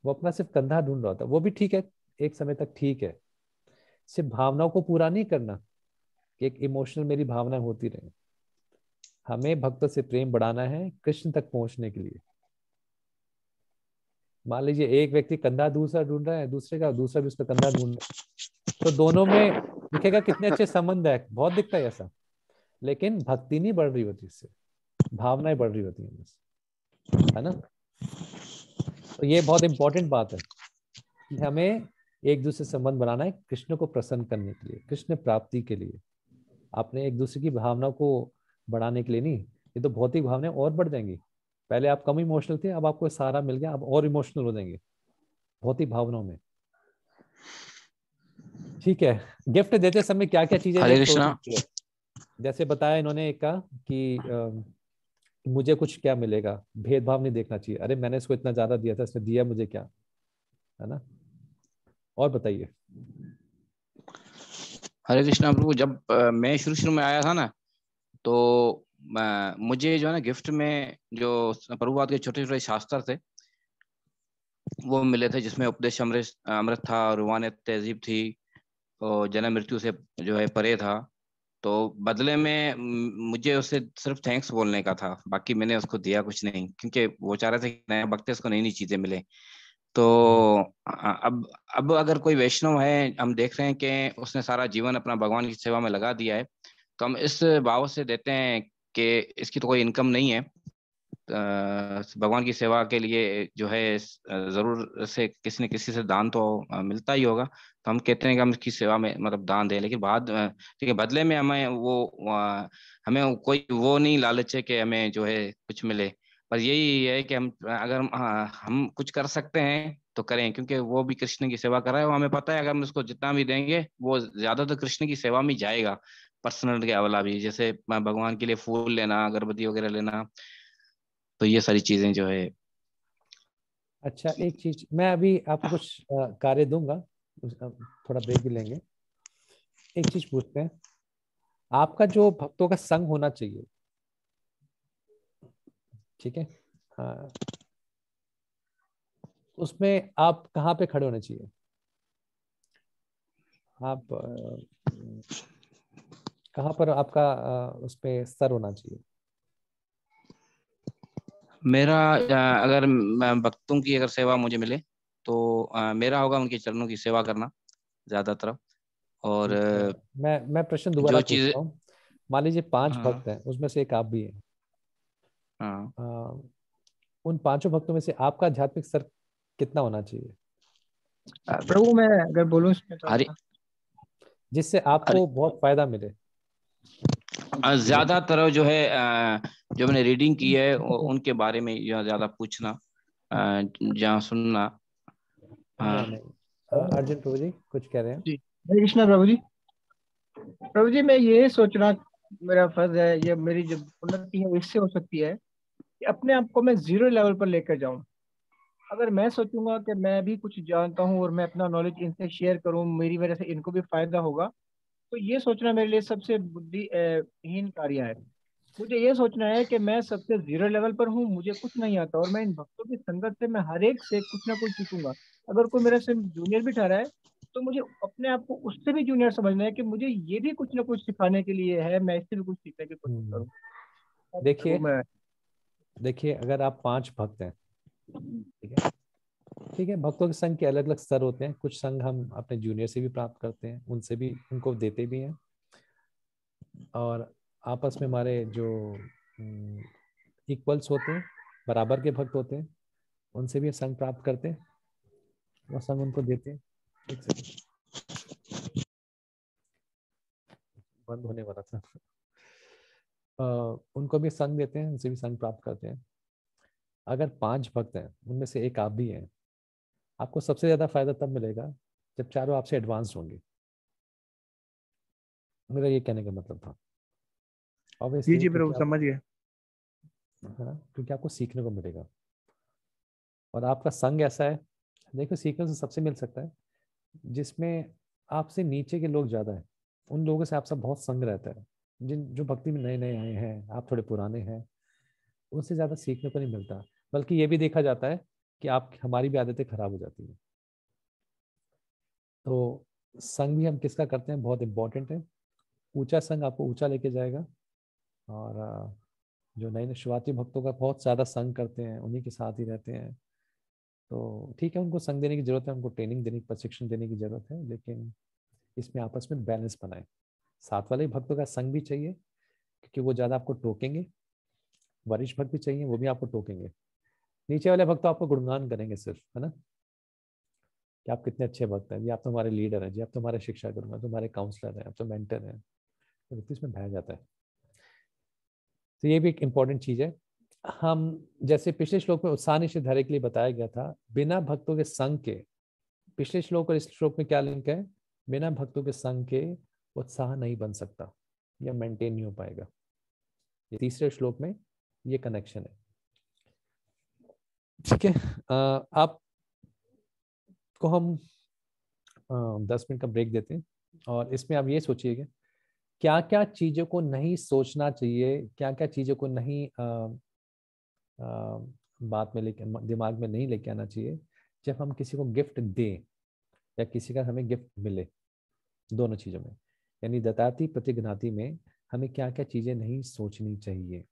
S3: वो अपना सिर्फ कंधा ढूंढ रहा था, वो भी ठीक है, एक समय तक ठीक है। सिर्फ भावनाओं को पूरा नहीं करना कि एक इमोशनल मेरी भावना होती रहे। हमें भक्तों से प्रेम बढ़ाना है कृष्ण तक पहुंचने के लिए। मान लीजिए एक व्यक्ति कंधा दूसरा ढूंढ रहा है, दूसरे का, दूसरा भी उसका कंधा ढूंढ रहा है, तो दोनों में दिखेगा कितने अच्छे संबंध है, बहुत दिखता है ऐसा, लेकिन भक्ति नहीं बढ़ रही होती, इससे भावनाएं बढ़ रही होती हैं बस, है ना। तो ये बहुत इंपॉर्टेंट बात है कि हमें एक दूसरे से संबंध बनाना है कृष्ण को प्रसन्न करने के लिए, कृष्ण प्राप्ति के लिए। आपने एक दूसरे की भावना को बढ़ाने के लिए नहीं, ये तो भौतिक भावनाएं और बढ़ जाएंगी। पहले आप कम इमोशनल थे, अब आपको सहारा मिल गया, अब और इमोशनल हो जाएंगे भौतिक भावनाओं में। ठीक है, गिफ्ट देते समय क्या क्या चीजें नहीं सोचनी चाहिए? जैसे बताया इन्होंने एक का कि मुझे कुछ क्या मिलेगा, भेदभाव नहीं देखना चाहिए। अरे मैंने इसको इतना ज्यादा दिया था, इसने दिया मुझे क्या, है ना। और बताइए।
S1: हरे कृष्णा प्रभु, जब मैं शुरू में आया था ना, तो मुझे जो है ना गिफ्ट में जो प्रभुपाद के छोटे छोटे शास्त्र थे वो मिले थे, जिसमें उपदेश अमृत अमृत था, रूहानियत तहजीब थी, और जन्म मृत्यु से जो है परे था। तो बदले में मुझे उससे सिर्फ थैंक्स बोलने का था, बाकी मैंने उसको दिया कुछ नहीं, क्योंकि वो चाह रहे थे कि नया वक्त इसको नई नई चीजें मिले। तो अब अगर कोई वैष्णव है, हम देख रहे हैं कि उसने सारा जीवन अपना भगवान की सेवा में लगा दिया है, तो हम इस भाव से देते हैं कि इसकी तो कोई इनकम नहीं है, भगवान की सेवा के लिए जो है जरूर से किसी न किसी से दान तो मिलता ही होगा। तो हम कहते हैं कि हम इसकी सेवा में मतलब दान दें, लेकिन बाद ठीक है, बदले में हमें हमें कोई वो नहीं लालच है कि हमें जो है कुछ मिले। पर यही है कि अगर हम कुछ कर सकते हैं तो करें, क्योंकि वो भी कृष्ण की सेवा कर रहा है। वो हमें पता है, अगर हम उसको जितना भी देंगे वो ज्यादा तो कृष्ण की सेवा में जाएगा, पर्सनल के अलावा भी, जैसे भगवान के लिए फूल लेना, अगरबत्ती वगैरह लेना, तो ये सारी चीजें जो है।
S3: अच्छा, एक चीज मैं अभी आपको कुछ कार्य दूंगा, थोड़ा ब्रेक भी लेंगे। एक चीज पूछते हैं, आपका जो भक्तों का संग होना चाहिए, ठीक है, हाँ, उसमें आप कहाँ पे खड़े होने चाहिए? आप कहाँ पर आपका उस पे स्तर होना चाहिए?
S1: मेरा अगर भक्तों की अगर सेवा मुझे मिले तो मेरा होगा उनके चरणों की सेवा करना ज्यादातर। और
S3: मैं प्रश्न दोबारा
S1: जो चीज,
S3: पूछता हूँ। मान लीजिए 5
S1: हाँ
S3: भक्त हैं, उसमें से एक आप भी हैं।
S1: हाँ,
S3: उन 5 भक्तों में से आपका आध्यात्मिक स्तर कितना होना चाहिए
S7: प्रभु मैं अगर बोलूं इसमें थोड़ा
S1: हरि
S7: सा,
S3: जिससे आपको बहुत फायदा मिले?
S1: ज्यादातर जो है जो मैंने रीडिंग की है उनके बारे में ज्यादा पूछना, जहाँ सुनना।
S3: नहीं
S1: हाँ
S3: नहीं, अर्जुन प्रभु जी कुछ कह रहे हैं।
S7: जी हरे कृष्णा प्रभु जी। प्रभु जी मैं ये सोचना, मेरा फर्ज है, ये मेरी जो उन्नति है वो इससे हो सकती है कि अपने आप को मैं जीरो लेवल पर लेकर जाऊं। अगर मैं सोचूंगा कि मैं भी कुछ जानता हूं और मैं अपना नॉलेज इनसे शेयर करूं, मेरी वजह से इनको भी फायदा होगा, तो ये सोचना मेरे लिए सबसे बुद्धिहीन कार्य है। मुझे ये सोचना है कि मैं सबसे जीरो लेवल पर हूँ, मुझे कुछ नहीं आता, और मैं इन भक्तों की संगत से मैं हर एक से कुछ ना कुछ सीखूंगा। अगर कोई मेरे से जूनियर भी ठहरा है तो मुझे अपने आप को उससे भी जूनियर समझना है कि मुझे ये भी कुछ ना कुछ सिखाने के लिए है, मैं इससे भी कुछ सीखने की कोशिश करूँ।
S3: देखिए
S7: मैं
S3: देखिए, अगर आप 5 भक्त हैं, ठीक है, ठीक है, भक्तों के संघ के अलग अलग स्तर होते हैं। कुछ संघ हम अपने जूनियर से भी प्राप्त करते हैं, उनसे भी उनको देते भी हैं, और आपस में हमारे जो इक्वल्स होते हैं, बराबर के भक्त होते हैं, उनसे भी संघ प्राप्त करते हैं और संघ उनको देते हैं। एक सेकंड, बंद होने वाला था। उनको भी संघ देते हैं, उनसे भी संघ प्राप्त करते हैं। अगर 5 भक्त हैं, उनमें से एक आप भी हैं, आपको सबसे ज्यादा फायदा तब मिलेगा जब चारों आपसे एडवांस होंगे। मेरा ये कहने का मतलब था,
S7: जी
S3: ऑब्वियसली,
S7: जी प्रभु
S3: क्योंकि
S7: समझ गया।
S3: है ना, क्योंकि आपको सीखने को मिलेगा। और आपका संग ऐसा है, देखो, सीखने से सबसे मिल सकता है जिसमें आपसे नीचे के लोग ज्यादा हैं। उन लोगों से आपका बहुत संग रहता है, जिन जो भक्ति में नए नए आए हैं, आप थोड़े पुराने हैं, उनसे ज्यादा सीखने को नहीं मिलता। बल्कि ये भी देखा जाता है कि आप हमारी भी आदतें खराब हो जाती हैं। तो संग भी हम किसका करते हैं बहुत इंपॉर्टेंट है। ऊंचा संग आपको ऊंचा लेके जाएगा, और जो नए नए शुरुआती भक्तों का बहुत ज़्यादा संग करते हैं, उन्हीं के साथ ही रहते हैं, तो ठीक है, उनको संग देने की जरूरत है, उनको ट्रेनिंग देने की, प्रशिक्षण देने की जरूरत है, लेकिन इसमें आपस में बैलेंस बनाए। साथ वाले भक्तों का संग भी चाहिए, क्योंकि वो ज़्यादा आपको टोकेंगे। वरिष्ठ भक्त भी चाहिए, वो भी आपको टोकेंगे। नीचे वाले भक्त तो आपको गुणगान करेंगे सिर्फ, है ना, कि आप कितने अच्छे भक्त हैं जी, आप तो हमारे लीडर हैं जी, आप तो हमारे शिक्षा गुरु हैं, तुम्हारे काउंसलर हैं, आप तो मेंटर हैं। तो व्यक्ति इसमें बह जाता है। तो ये भी एक इम्पॉर्टेंट चीज़ है। हम जैसे पिछले श्लोक में उत्साह निश्चित धैर्य के लिए बताया गया था, बिना भक्तों के संग के, पिछले श्लोक और इस श्लोक में क्या लिंक है? बिना भक्तों के संग के उत्साह नहीं बन सकता या मेंटेन नहीं हो पाएगा। ये तीसरे श्लोक में ये कनेक्शन है। ठीक है, आप को हम 10 मिनट का ब्रेक देते हैं और इसमें आप ये सोचिएगा क्या क्या चीज़ों को नहीं सोचना चाहिए, क्या क्या चीज़ों को नहीं बात में लेके दिमाग में नहीं लेके आना चाहिए जब हम किसी को गिफ्ट दें या किसी का हमें गिफ्ट मिले। दोनों चीज़ों में, यानी ददाति प्रतिघ्नाति में हमें क्या क्या चीज़ें नहीं सोचनी चाहिए।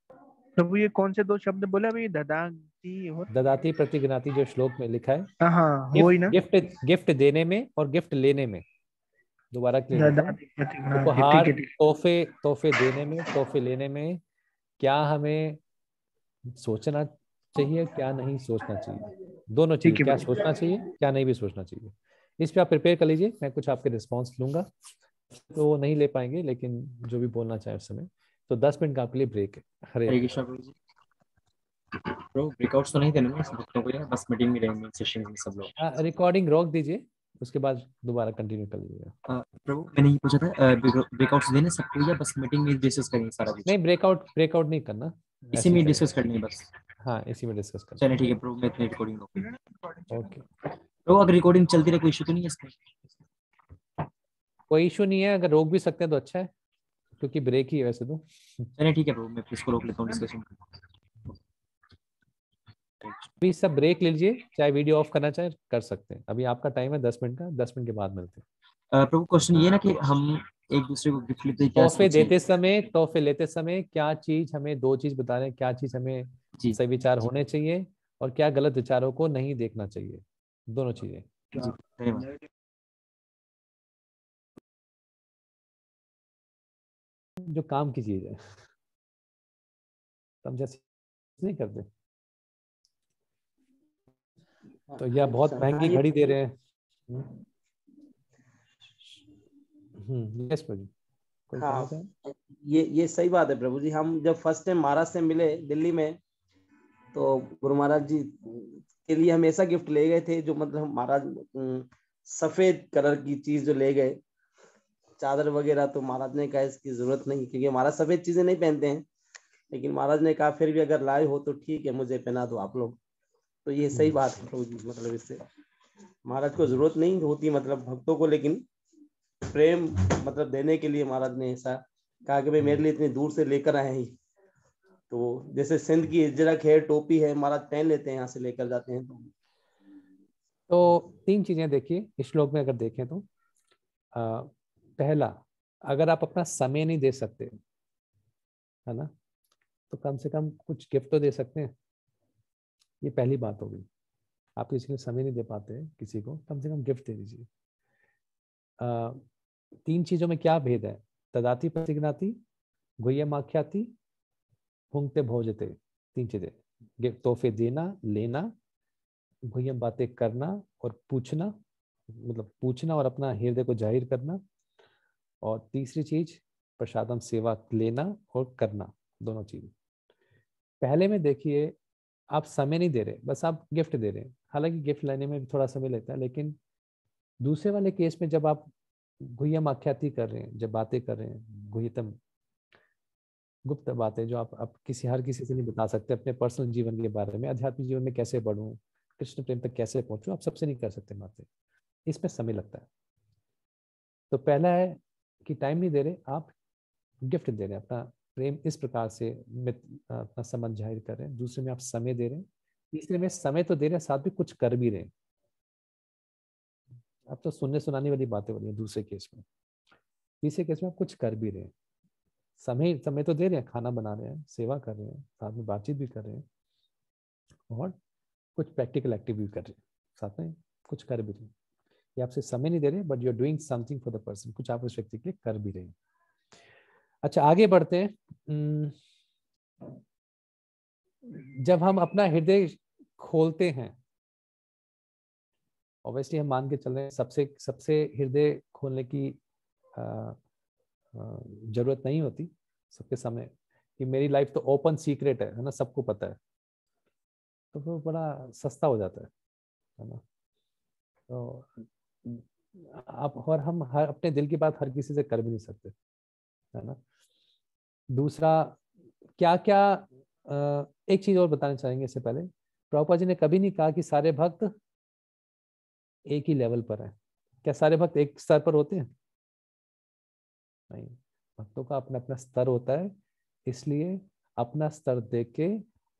S13: प्रभु ये कौन से दो शब्द बोले अभी? ददाती और
S3: ददाति प्रतिघ्नाति जो श्लोक में लिखा है,
S13: हाँ वही ना,
S3: गिफ्ट देने में और गिफ्ट लेने में। दोबारा क्लियर
S13: ददाति प्रतिघ्नाति,
S3: उपहार,
S13: ठीक है।
S3: तोहफे देने में, तोहफे लेने में क्या हमें सोचना चाहिए, क्या नहीं सोचना चाहिए। दोनों चीजें, क्या सोचना चाहिए, क्या नहीं भी सोचना चाहिए। इस पे आप प्रिपेयर कर लीजिए, मैं कुछ आपके रिस्पॉन्स लूंगा, तो वो नहीं ले पाएंगे लेकिन जो भी बोलना चाहे उस समय। तो 10 मिनट का आपके लिए ब्रेक है।
S5: हरे कृष्णा प्रभु जी। ब्रो ब्रेकआउट्स तो नहीं देना ना भक्तों को, या बस मीटिंग में रहेंगे सेशन में सब लोग?
S3: रिकॉर्डिंग रोक दीजिए, उसके बाद दोबारा कंटिन्यू कर लीजिएगा।
S5: प्रभु मैंने ये पूछा था, ब्रेकआउट्स देने सबको या बस मीटिंग में डिस्कस करेंगे सारा कुछ?
S3: नहीं, ब्रेकआउट नहीं करना,
S5: इसी में डिस्कस करनी है बस।
S3: हाँ, इसी में डिस्कस करना।
S5: चलिए ठीक है प्रभु, मैं इतनी रिकॉर्डिंग
S3: ओके
S5: प्रभु। अगर रिकॉर्डिंग चलती रहे कोई इशू तो नहीं है इसमें?
S3: कोई इशू नहीं है, अगर रोक भी सकते हैं तो अच्छा है, क्योंकि ब्रेक ही है वैसे तो।
S5: चलिए ठीक है प्रभु, मैं इसको रोक लेता हूँ डिस्कशन।
S3: अभी सब ब्रेक ले लीजिए, चाहे वीडियो ऑफ करना चाहे कर सकते हैं। अभी आपका टाइम है 10 मिनट का, 10 मिनट के बाद मिलते हैं।
S5: प्रभु क्वेश्चन ये ना कि हम एक दूसरे को गिफ्ट लेते
S3: तोहफे लेते समय क्या चीज, हमें 2 चीज बता रहे हैं, क्या चीज हमें सही विचार होने चाहिए और क्या गलत विचारों को नहीं देखना चाहिए। दोनों चीजें। जो काम की चीज है, हम जैसे नहीं करते, तो यह बहुत महंगी घड़ी दे रहे हैं। यस प्रभु,
S9: हाँ, ये सही बात है प्रभु जी। हम जब फर्स्ट टाइम महाराज से मिले दिल्ली में, तो गुरु महाराज जी के लिए हम ऐसा गिफ्ट ले गए थे जो मतलब महाराज सफेद कलर की चीज जो ले गए, चादर वगैरह, तो महाराज ने कहा इसकी जरूरत नहीं, क्योंकि महाराज सफेद चीजें नहीं पहनते हैं। लेकिन महाराज ने कहा फिर भी अगर लाए हो तो ठीक है, मुझे पहना दो आप लोग। तो ये सही बात है प्रभु जी, मतलब इससे महाराज को जरूरत नहीं होती मतलब भक्तों को, लेकिन प्रेम मतलब देने के लिए महाराज ने ऐसा कहा कि भाई मेरे लिए इतनी दूर से लेकर आए हैं। तो जैसे सिंध की इजरक है, टोपी है, महाराज पहन लेते हैं, यहाँ से लेकर जाते हैं।
S3: तो 3 चीजें देखिए इस श्लोक में, अगर देखें तो पहला, अगर आप अपना समय नहीं दे सकते है ना, तो कम से कम कुछ गिफ्ट तो दे सकते हैं। ये पहली बात होगी। आप किसी को समय नहीं दे पाते हैं, किसी को कम से कम गिफ्ट दे दीजिए। 3 चीजों में क्या भेद है? तदाति गुह्यमाख्याति भुंक्ते भोजते। 3 चीजें, तोहफे देना, लेना, गुह्यम बातें करना और पूछना, मतलब पूछना और अपना हृदय को जाहिर करना। और तीसरी चीज प्रसादम सेवा लेना और करना, दोनों चीज। पहले में देखिए आप समय नहीं दे रहे, बस आप गिफ्ट दे रहे हैं। हालांकि गिफ्ट लेने में भी थोड़ा समय लगता है, लेकिन दूसरे वाले केस में जब आप गुह्यम आख्याति कर रहे हैं, जब बातें कर रहे हैं, गुह्यतम गुप्त बातें जो आप हर किसी से नहीं बता सकते, अपने पर्सनल जीवन के बारे में, आध्यात्मिक जीवन में कैसे बढ़ूं, कृष्ण प्रेम तक कैसे पहुंचूं, आप सबसे नहीं कर सकते बातें, इसमें समय लगता है। तो पहला है कि टाइम नहीं दे रहे, आप गिफ्ट दे रहे हैं, अपना प्रेम इस प्रकार से अपना संबंध जाहिर कर रहे हैं। दूसरे में आप समय दे रहे हैं। तीसरे में समय तो दे रहे हैं, साथ में कुछ कर भी रहे हैं। अब तो सुनने सुनाने वाली बातें हो रही है दूसरे केस में। तीसरे केस में आप कुछ कर भी रहे हैं, समय तो दे रहे हैं, खाना बना रहे हैं, सेवा कर रहे हैं, साथ में बातचीत भी कर रहे हैं और कुछ प्रैक्टिकल एक्टिविटी भी कर रहे हैं, साथ में कुछ कर भी रहे हैं। ये आपसे समय नहीं दे रहे, but you are doing something for the person, कुछ आप उस व्यक्ति के लिए कर भी रहे हैं। अच्छा, आगे बढ़ते हैं। जब हम अपना हृदय खोलते हैं, ऑब्वियसली हम मान के चल रहे हैं सबसे हृदय खोलने की जरूरत नहीं होती सबके समय, कि मेरी लाइफ तो ओपन सीक्रेट है ना, सबको पता है, तो वो बड़ा सस्ता हो जाता है ना। तो आप और हम अपने दिल की बात हर किसी से कर भी नहीं सकते, है ना। दूसरा, क्या क्या एक चीज और बताना चाहेंगे इससे पहले, प्रभुपाद जी ने कभी नहीं कहा कि सारे भक्त एक ही लेवल पर हैं। क्या सारे भक्त एक स्तर पर होते हैं? नहीं, भक्तों का अपना अपना स्तर होता है, इसलिए अपना स्तर देख के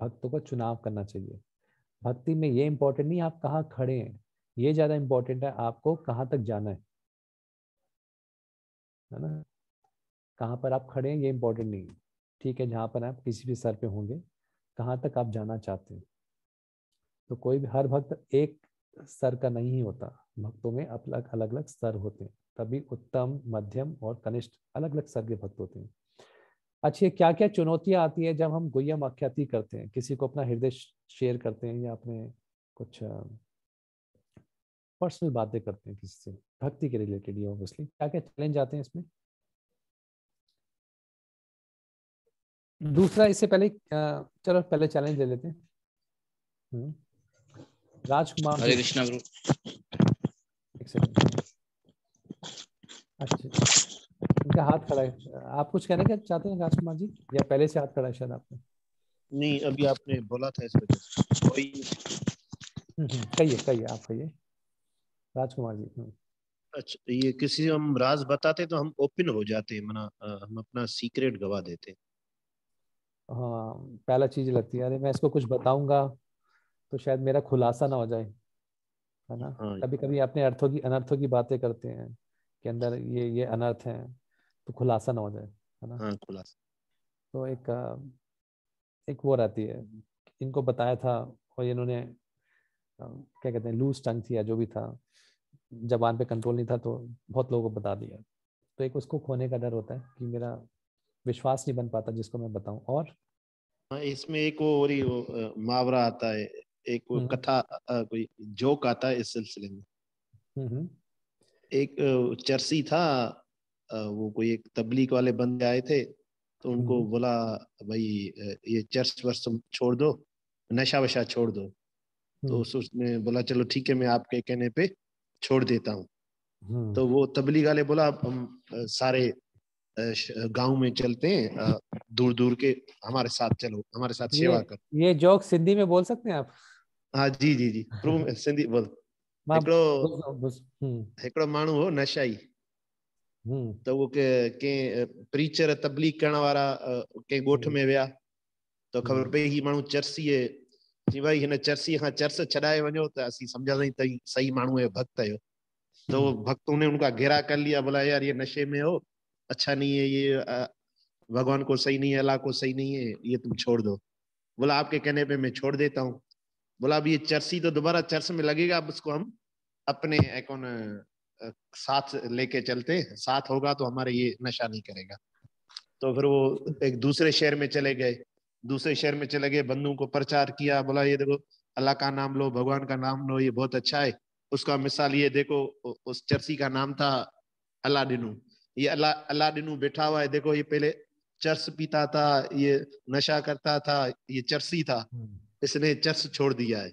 S3: भक्तों का चुनाव करना चाहिए। भक्ति में ये इम्पोर्टेंट नहीं आप कहाँ खड़े हैं, ये ज्यादा इम्पोर्टेंट है आपको कहाँ तक जाना है ना। कहाँ पर आप खड़े हैं ये इम्पोर्टेंट नहीं है, ठीक है, जहाँ पर आप किसी भी स्तर पे होंगे, कहाँ तक आप जाना चाहते हैं। तो कोई भी हर भक्त एक स्तर का नहीं होता, भक्तों में अलग अलग स्तर होते हैं, तभी उत्तम, मध्यम और कनिष्ठ अलग अलग स्तर के भक्त होते हैं। अच्छा, क्या क्या चुनौतियां आती है जब हम गुह्यम आख्याति करते हैं, किसी को अपना हृदय शेयर करते हैं या अपने कुछ पर्सनल बातें करते हैं किसी से भक्ति के रिलेटेड, ये ऑब्वियसली क्या क्या चैलेंज आते हैं इसमें? दूसरा, इससे पहले चलो पहले चैलेंज ले लेते हैं। राजकुमार,
S1: हरे कृष्णा गुरु।
S3: एक सेकंड। अच्छा, उनका हाथ खड़ा है, आप कुछ कहने क्या चाहते हैं राजकुमार जी, या पहले से हाथ खड़ा है शायद आपने?
S4: नहीं, अभी आपने बोला था इस वजह से कोई।
S3: कहिए आप कहिए राजकुमार जी।
S4: अच्छा, ये किसी हम राज बताते तो हम ओपन हो जाते हैं, मना हम अपना सीक्रेट गवा देते हैं।
S3: हाँ, पहला चीज लगती है, अरे मैं इसको कुछ बताऊंगा तो शायद मेरा खुलासा ना हो जाए, है ना।
S4: हाँ,
S3: कभी कभी अपने अर्थों की अनर्थों की बातें करते हैं कि अंदर ये अनर्थ है, तो खुलासा ना हो जाए, है ना।
S4: हाँ, खुलासा।
S3: तो एक वो रहती है, इनको बताया था और इन्होंने क्या कहते हैं लूज टंग थी या जो भी था, जबान पे कंट्रोल नहीं था, तो बहुत लोगों को बता दिया। तो एक उसको खोने का डर होता है कि मेरा विश्वास नहीं बन पाता जिसको मैं बताऊं। और
S4: हाँ, इसमें एक वो और ही वो मुहावरा आता है, एक वो कथा, कोई जोक आता है इस सिलसिले में। एक चर्सी था, वो कोई एक तबलीग वाले बंदे आए थे, तो उनको बोला भाई ये चर्च वर्स तुम छोड़ दो, नशा वशा छोड़ दो। तो उसने बोला चलो ठीक है, मैं आपके कहने पे छोड़ देता हूँ। तो वो तबलीग वाले बोला अब हम सारे गांव में चलते हैं, दूर दूर के, हमारे साथ चलो, हमारे साथ सेवा करो।
S3: ये जोक सिंधी में बोल सकते हैं आप?
S4: हाँ जी जी जी, सिंधी बोल। हिकिड़ो माण्हू हो नशाई, तो वो के प्रीचर तबलीग करण वारा के ॻोठ में विया, तो ख़बर पई ही माण्हू चर्सी है, जी भाई हिन चर्सी खां चर्च छॾाए वञो त असीं सम्झंदासीं त सही माण्हू है, भक्त है। तो वो भक्तों ने उनका घेरा कर लिया, बोला यार ये नशे में हो, अच्छा नहीं है, ये भगवान को सही नहीं है, अल्लाह को सही नहीं है, ये तुम छोड़ दो। बोला आपके कहने पे मैं छोड़ देता हूँ। बोला अब ये चर्सी तो दोबारा चर्च में लगेगा, अब उसको हम अपने साथ लेके चलते, साथ होगा तो हमारे ये नशा नहीं करेगा। तो फिर वो एक दूसरे शहर में चले गए, दूसरे शहर में चले गए, बंधुओं को प्रचार किया, बोला ये देखो अल्लाह का नाम लो, भगवान का नाम लो, ये बहुत अच्छा है। उसका मिसाल ये देखो, उस चर्सी का नाम था अलादीनू। ये अलादीनू बैठा हुआ है, देखो ये पहले चर्च पीता था, ये नशा करता था, ये चर्सी था, इसने चर्च छोड़ दिया है।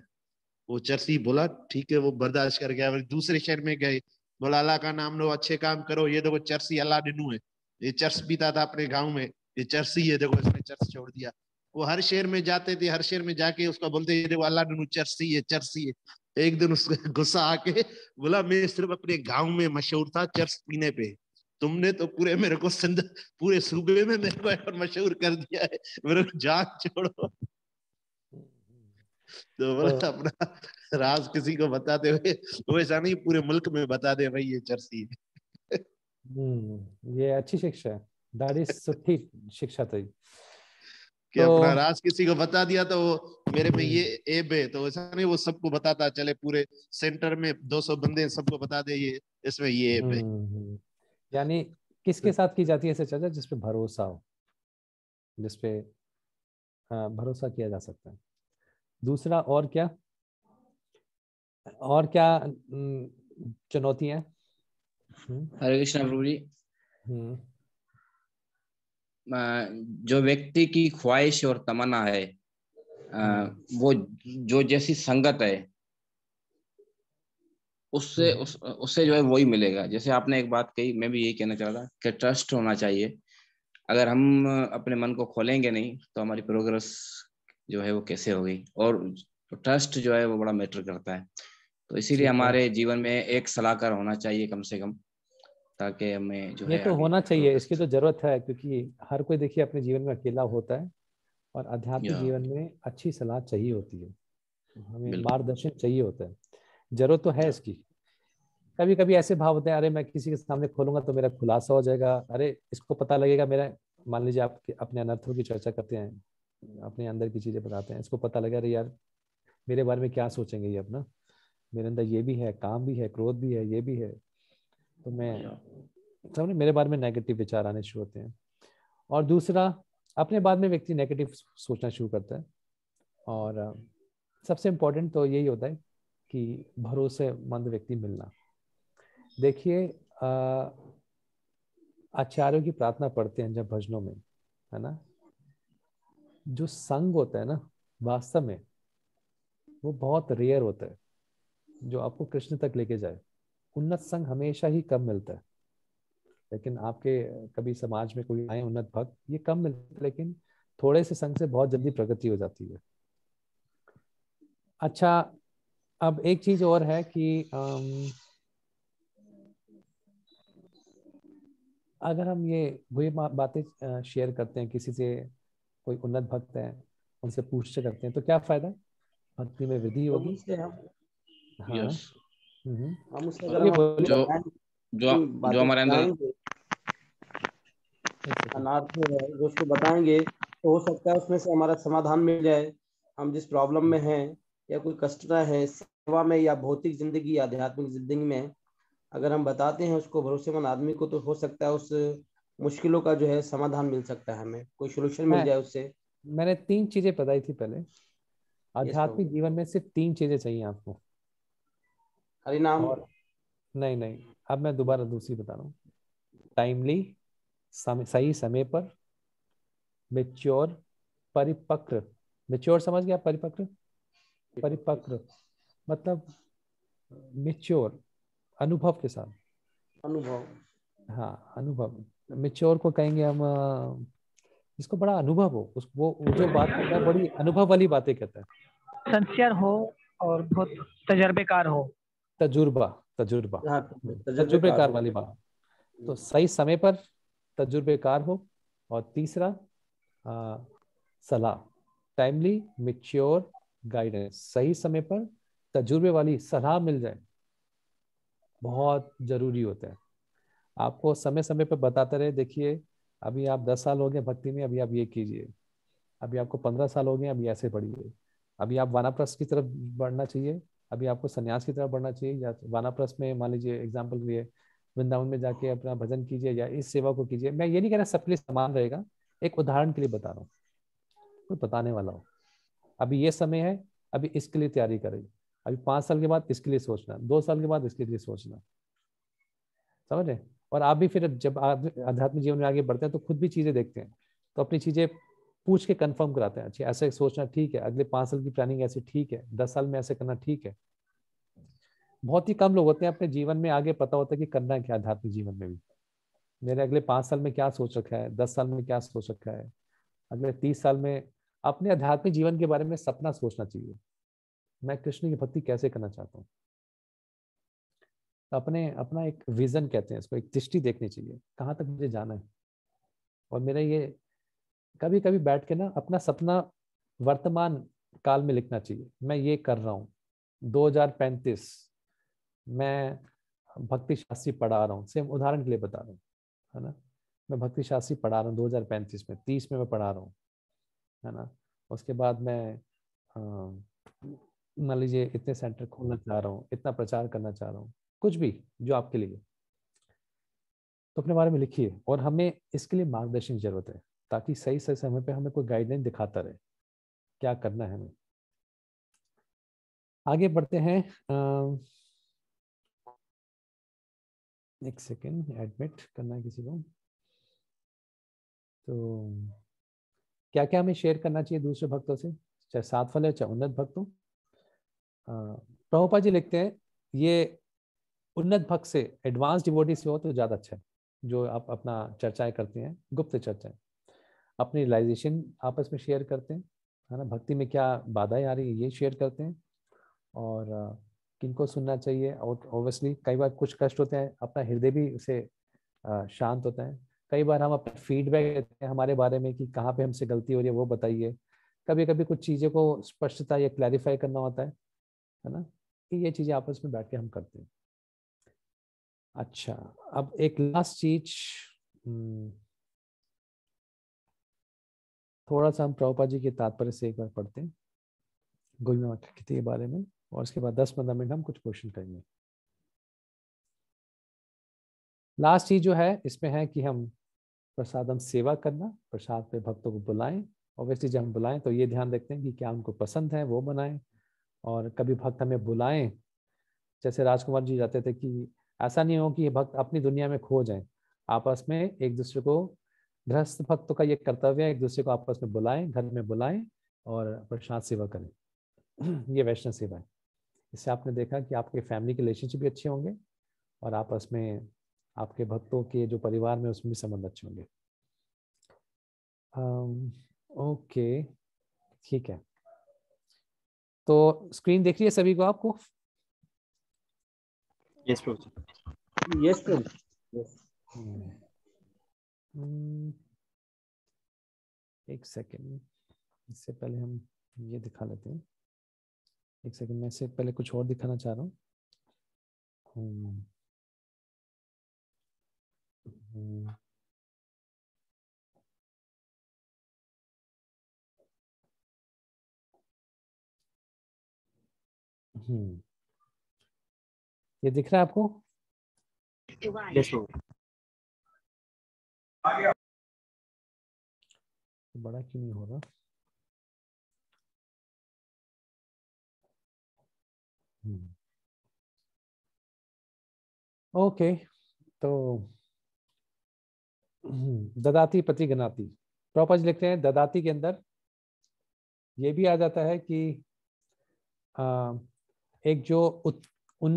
S4: वो चर्सी बोला ठीक है, वो बर्दाश्त कर गया। दूसरे शहर में गए, बोला अल्लाह का नाम लो, अच्छे काम करो, ये देखो चर्सी अलादीनू है, ये चर्च पीता था अपने गांव में, ये चर्सी है, देखो इसने चर्च छोड़ दिया। वो हर शहर में जाते थे, हर शहर में जाके उसका बोलते ये देखो अलादीनू चर्सी है, चर्सी है। एक दिन उसको गुस्सा आके बोला मैं सिर्फ अपने गांव में मशहूर था चर्च पीने पे, तुमने तो पूरे मेरे को सिंध, पूरे सूबे में मेरे को मशहूर कर दिया है, मेरे को जान छोड़ो। तो बोला अपना राज किसी को बताते हुए वैसा नहीं पूरे मुल्क में बता दे भाई ये चर्सी है।
S3: ये अच्छी शिक्षा है, ॾाढी सुठी शिक्षा थी
S4: कि अपना राज किसी को बता दिया तो मेरे में ये ऐब है, तो ऐसा नहीं वो सबको बताता चले, पूरे सेंटर में 200 बंदे सबको बता दे ये इसमें ये ऐब है।
S3: यानी किसके साथ की जाती है ऐसे चर्चा जिसपे भरोसा हो, जिसपे भरोसा किया जा सकता है। दूसरा और क्या चुनौतियां?
S1: हरे कृष्णा प्रभु जी। जो व्यक्ति की ख्वाहिश और तमन्ना है, वो जो जैसी संगत है उससे जो है वही मिलेगा। जैसे आपने एक बात कही, मैं भी यही कहना चाह रहा कि ट्रस्ट होना चाहिए। अगर हम अपने मन को खोलेंगे नहीं तो हमारी प्रोग्रेस जो है वो कैसे होगी। और ट्रस्ट जो है वो बड़ा मैटर करता है। तो इसीलिए
S3: ठीक है।
S1: हमारे जीवन में एक सलाहकार होना चाहिए कम से कम, ताकि हमें जो
S3: ये
S1: है
S3: तो
S1: आगे
S3: होना चाहिए, इसकी तो जरूरत है, क्योंकि हर कोई देखिए अपने जीवन में अकेला होता है, और आध्यात्मिक
S1: या
S3: जीवन में अच्छी सलाह चाहिए होती है, हमें
S1: बिल्कुल
S3: मार्गदर्शन चाहिए होता है, जरूरत तो है
S1: या
S3: इसकी। कभी कभी ऐसे भाव होते हैं, अरे मैं किसी के सामने खोलूंगा तो मेरा खुलासा हो जाएगा, अरे इसको पता लगेगा मेरा, मान लीजिए आप अपने अनर्थों की चर्चा करते हैं, अपने अंदर की चीजें बताते हैं, इसको पता लगेगा अरे यार मेरे बारे में क्या सोचेंगे ये अपना, मेरे अंदर ये भी है, काम भी है, क्रोध भी है, ये भी है, तो मैं
S1: या
S3: समझे मेरे बारे में नेगेटिव विचार आने शुरू होते हैं। और दूसरा, अपने बारे में व्यक्ति नेगेटिव सोचना शुरू करता है, और सबसे इम्पोर्टेंट तो यही होता है कि भरोसेमंद व्यक्ति मिलना। देखिए आचार्यों की प्रार्थना पढ़ते हैं जब भजनों में, है ना, जो संग होता है ना वास्तव में वो बहुत रेयर होता है, जो आपको कृष्ण तक लेके जाए। उन्नत संग हमेशा ही कम मिलता है, लेकिन आपके कभी समाज में कोई आए उन्नत भक्त, ये कम मिलता है, लेकिन थोड़े से संग से बहुत जल्दी प्रगति हो जाती है। अच्छा, अब एक चीज और है कि अगर हम ये वही बातें शेयर करते हैं किसी से, कोई उन्नत भक्त है उनसे पूछते करते हैं, तो क्या फायदा, भक्ति में वृद्धि
S9: तो
S3: होगी।
S9: उससे हम
S3: हाँ।
S1: यस
S9: हम उससे अगर
S3: बोलिए
S9: हम अपनी
S3: बोलिए।
S1: जो जो
S9: अपनी
S1: जो
S9: बातें
S1: हमारे अंदर
S9: बताएंगे, अनार्थ है जो उसको बताएंगे, तो हो सकता है उसमें से हमारा समाधान मिल जाए। हम जिस प्रॉब्लम में हैं या कोई कष्ट है सेवा में या भौतिक जिंदगी या आध्यात्मिक जिंदगी में, अगर हम बताते हैं उसको भरोसेमंद आदमी को, तो हो सकता है उस मुश्किलों का जो है समाधान मिल सकता है, हमें कोई सोल्यूशन मिल जाए उससे।
S3: मैंने 3 चीजें बताई थी पहले।
S9: यस प्रभु।
S3: आध्यात्मिक जीवन में सिर्फ 3 चीजें चाहिए आपको।
S9: हरि नाम।
S3: और नहीं, अब मैं दोबारा दूसरी बता रहा हूँ। टाइमली, सही समय पर, मेच्योर, परिपक्व। मेच्योर समझ गया, परिपक्व, परिपक्व मतलब मेच्योर, अनुभव के साथ।
S9: अनुभव।
S3: हाँ, अनुभव। मेच्योर को कहेंगे हम जिसको बड़ा अनुभव हो, उस वो जो बात करता है बड़ी अनुभव वाली बातें कहता है।
S12: सिंसियर हो और बहुत तजर्बेकार हो।
S3: तजुर्बा, तजुर्बेकार
S9: हो।
S3: वाली बात। तो सही समय पर तजुर्बेकार हो, और तीसरा सलाह, टाइमली मेच्योर गाइडेंस, सही समय पर तजुर्बे वाली सलाह मिल जाए, बहुत जरूरी होता है। आपको समय समय पर बताते रहे, देखिए अभी आप 10 साल हो गए भक्ति में, अभी आप ये कीजिए, अभी आपको 15 साल हो गए, अभी ऐसे बढ़िए, अभी आप वानाप्रस्थ की तरफ बढ़ना चाहिए, अभी आपको संन्यास की तरफ बढ़ना चाहिए, या वानाप्रस्थ में मान लीजिए एग्जाम्पल के लिए वृंदावन में जाके अपना भजन कीजिए या इस सेवा को कीजिए। मैं ये नहीं कह रहा सबके लिए समान रहेगा, एक उदाहरण के लिए बता रहा हूँ, कोई बताने वाला हो। अभी ये समय है, अभी इसके लिए तैयारी करें, अभी 5 साल के बाद इसके लिए सोचना, 2 साल के बाद इसके लिए सोचना, समझ रहे। और आप भी फिर जब आध्यात्मिक जीवन में आगे बढ़ते हैं तो खुद भी चीजें देखते हैं, तो अपनी चीजें पूछ के कंफर्म कराते हैं, अच्छा ऐसे सोचना ठीक है, अगले 5 साल की प्लानिंग ऐसे ठीक है, 10 साल में ऐसे करना ठीक है। बहुत ही कम लोग होते हैं अपने जीवन में आगे पता होता है कि करना है क्या आध्यात्मिक जीवन में भी। मेरे अगले 5 साल में क्या सोच रखा है, 10 साल में क्या सोच रखा है, अगले 30 साल में। अपने आध्यात्मिक जीवन के बारे में सपना सोचना चाहिए, मैं कृष्ण की भक्ति कैसे करना चाहता हूँ। अपने अपना एक विजन कहते हैं इसको, एक दृष्टि देखनी चाहिए, कहाँ तक मुझे जाना है। और मेरा ये कभी कभी बैठ के ना अपना सपना वर्तमान काल में लिखना चाहिए, मैं ये कर रहा हूँ 2035 मैं भक्ति शास्त्री पढ़ा रहा हूँ, सेम उदाहरण के लिए बता रहा हूँ, है ना, मैं भक्ति शास्त्री पढ़ा रहा हूँ 2035 में, 30 में मैं पढ़ा रहा हूँ, है ना। उसके बाद मैं मान लीजिए इतने सेंटर खोलना चाह रहा हूँ, इतना प्रचार करना चाह रहा हूँ, कुछ भी जो आपके लिए, तो अपने बारे में लिखिए। और हमें इसके लिए मार्गदर्शन की जरूरत है, ताकि सही सही समय पे हमें कोई गाइडलाइन दिखाता रहे क्या करना है हमें। आगे बढ़ते हैं। एक सेकेंड, एडमिट करना है किसी को। तो क्या क्या हमें शेयर करना चाहिए दूसरे भक्तों से, चाहे सात फल है चाहे उन्नत भक्त हो। प्रभुपाद जी लिखते हैं, ये उन्नत भक्त से, एडवांस डिवोटी से हो तो ज़्यादा अच्छा है। जो आप अपना चर्चाएं करते हैं, गुप्त चर्चाएं, अपनी रियलाइजेशन आपस में शेयर करते हैं, है ना, भक्ति में क्या बाधाएं आ रही है ये शेयर करते हैं, और किनको सुनना चाहिए। और ऑब्वियसली कई बार कुछ कष्ट होते हैं, अपना हृदय भी उसे शांत होता है। कई बार हम अपना फीडबैक देते हैं हमारे बारे में कि कहाँ पे हमसे गलती हो रही है, वो बताइए। कभी कभी कुछ चीज़ों को स्पष्टता या क्लैरिफाई करना होता है ना, कि ये चीज़ें आपस में बैठ के हम करते हैं। अच्छा, अब एक लास्ट चीज, थोड़ा सा हम प्रभुपाद जी के तात्पर्य से एक बार पढ़ते हैं गोविंद वाक्य के बारे में, और उसके बाद 10-15 मिनट हम कुछ क्वेश्चन करेंगे। लास्ट चीज जो है इसमें है कि हम प्रसादम सेवा करना, प्रसाद पे भक्तों को बुलाएं। ऑब्वियसली जब हम बुलाएं तो ये ध्यान रखते हैं कि क्या उनको पसंद है वो बनाएं। और कभी भक्त हमें बुलाएं, जैसे राजकुमार जी जाते थे, कि ऐसा नहीं हो कि ये भक्त अपनी दुनिया में खो जाएं। आपस में एक दूसरे को, गृहस्थ भक्तों का ये कर्तव्य है, एक दूसरे को आपस में बुलाएं, घर में बुलाएं और प्रसाद सेवा करें। ये वैष्णव सेवा है। इससे आपने देखा कि आपके फैमिली के रिलेशनशिप भी अच्छे होंगे और आपस में आपके भक्तों के जो परिवार में उसमें भी संबंध अच्छे होंगे। ओके, ठीक है। तो स्क्रीन देख रही है सभी को आपको?
S5: यस प्रभु।
S2: यस प्रभु।
S3: एक सेकेंड, इससे पहले हम ये दिखा लेते हैं। एक सेकेंड, मैं इससे पहले कुछ और दिखाना चाह रहा हूँ। ये दिख रहा है आपको?
S5: यस प्रभु।
S3: बड़ा क्यों नहीं हो रहा? ओके, तो ददाती प्रतिगणाती, प्रॉपर्स लिखते हैं। ददाती के अंदर ये भी आ जाता है कि एक जो उन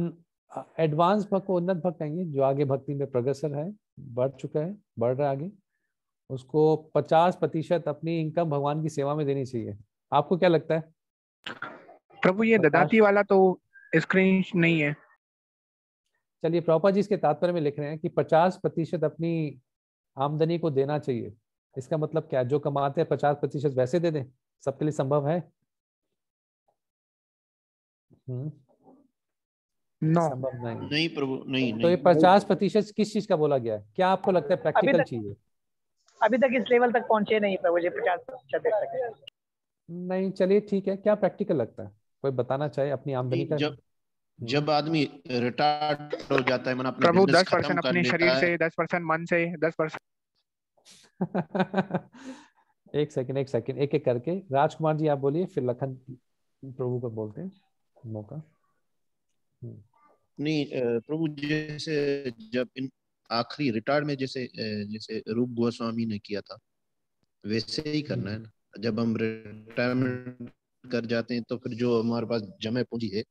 S3: एडवांस भक्त को उन्नत भक्त कहेंगे, जो आगे भक्ति में प्रोग्रेसर है, बढ़ चुका है, बढ़ रहा है आगे, उसको 50% अपनी इनकम भगवान की सेवा में देनी चाहिए। आपको क्या लगता है
S7: प्रभु? ये ददाती वाला तो स्क्रीन नहीं है।
S3: चलिए, प्रॉपर जी इसके तात्पर्य में लिख रहे हैं कि 50% अपनी आमदनी को देना चाहिए। इसका मतलब क्या? जो कमाते हैं 50% वैसे दे दें? सबके लिए संभव है? संभव
S4: नहीं प्रभु, नहीं
S3: तो ये
S4: नहीं।
S3: 50% किस चीज का बोला गया है? क्या आपको लगता है प्रैक्टिकल चीज?
S12: अभी तक इस लेवल तक पहुंचे नहीं प्रभु जी, 50% दे सके।
S3: नहीं, चलिए ठीक है। क्या प्रैक्टिकल लगता है? कोई बताना चाहे अपनी आमदनी का?
S4: जब आदमी रिटायर्ड हो जाता है, अपना
S7: प्रभु,
S4: बिजनेस
S7: 10%
S4: खत्म कर
S7: अपने
S4: लेता
S7: शरीर
S4: है।
S7: से, 10% मन से, 10%।
S3: एक सेकंड एक एक करके। राजकुमार जी आप बोलिए, फिर लखन प्रभु को बोलते हैं मौका।
S4: नहीं प्रभु, जैसे जब इन आखिरी रिटायर्ड में जैसे जैसे रूप गोस्वामी ने किया था, वैसे ही करना है ना। जब हम रिटायरमेंट कर जाते हैं तो फिर जो हमारे पास जमे पूंजी है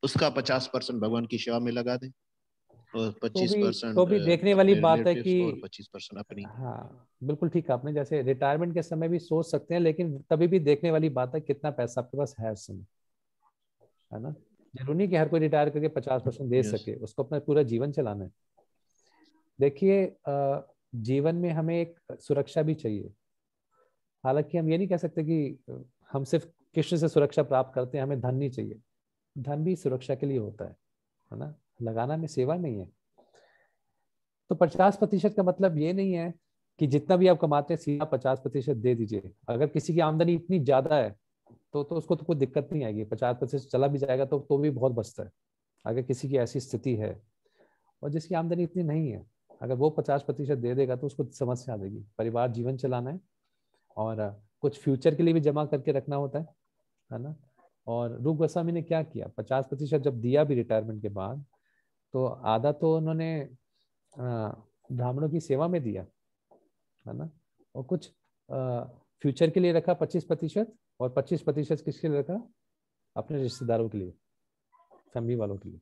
S4: उसका 50% भगवान की सेवा में लगा दें और 25%
S3: तो भी देखने वाली बात है कि
S4: और 25% अपनी।
S3: हाँ, बिल्कुल ठीक है आपने। जैसे रिटायरमेंट के समय भी सोच सकते हैं, लेकिन तभी भी देखने वाली बात है कितना पैसा आपके पास है उस समय, है ना। जरूरी नहीं कि हर कोई रिटायर करके 50% दे सके, उसको अपना पूरा जीवन चलाना है। देखिए, जीवन में हमें एक सुरक्षा भी चाहिए। हालांकि हम ये नहीं कह सकते कि हम सिर्फ कृष्ण से सुरक्षा प्राप्त करते हैं, हमें धन नहीं चाहिए। धन भी सुरक्षा के लिए होता है ना। लगाना में सेवा नहीं है। तो 50% का मतलब ये नहीं है कि जितना भी आप कमाते हैं सीधा 50% दे दीजिए। अगर किसी की आमदनी इतनी ज्यादा है तो उसको तो कोई दिक्कत नहीं आएगी, 50% चला भी जाएगा तो भी बहुत बचता है। अगर किसी की ऐसी स्थिति है और जिसकी आमदनी इतनी नहीं है, अगर वो 50% दे देगा तो उसको समस्या आ जाएगी। परिवार जीवन चलाना है और कुछ फ्यूचर के लिए भी जमा करके रखना होता है ना। और रूप गोस्वामी ने क्या किया, 50% जब दिया भी रिटायरमेंट के बाद, तो आधा तो उन्होंने ब्राह्मणों की सेवा में दिया, है ना। और कुछ फ्यूचर के लिए रखा 25%, और 25% किसके लिए रखा? अपने रिश्तेदारों के लिए, फैमिली वालों के लिए।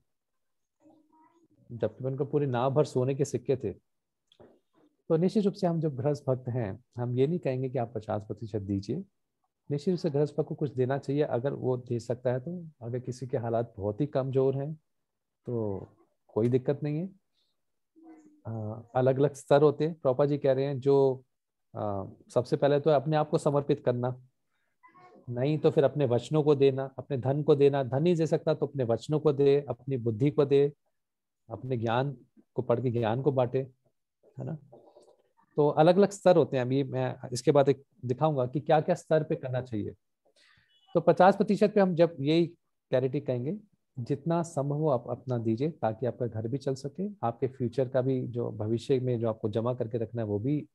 S3: जबकि उनको पूरे नाव भर सोने के सिक्के थे। तो निश्चित रूप से हम जब गृहस्थ भक्त हैं, हम ये नहीं कहेंगे कि आप 50% दीजिए, निश्चित रूप से गृहस्थ को कुछ देना चाहिए अगर वो दे सकता है तो। अगर किसी के हालात बहुत ही कमजोर हैं तो कोई दिक्कत नहीं है। अलग अलग स्तर होते हैं। प्रभुपाद जी कह रहे हैं जो सबसे पहले तो अपने आप को समर्पित करना, नहीं तो फिर अपने वचनों को देना, अपने धन को देना। धन नहीं दे सकता तो अपने वचनों को दे, अपनी बुद्धि को दे, अपने ज्ञान को पढ़ के ज्ञान को बांटे, है ना। तो अलग अलग स्तर होते हैं। अभी मैं इसके बाद एक दिखाऊंगा कि क्या क्या स्तर पे करना चाहिए। तो 50% पे हम जब यही क्लैरिटी कहेंगे, जितना संभव हो आप अपना दीजिए ताकि आपका घर भी चल सके, आपके फ्यूचर का भी जो भविष्य में जो आपको जमा करके रखना है वो भी,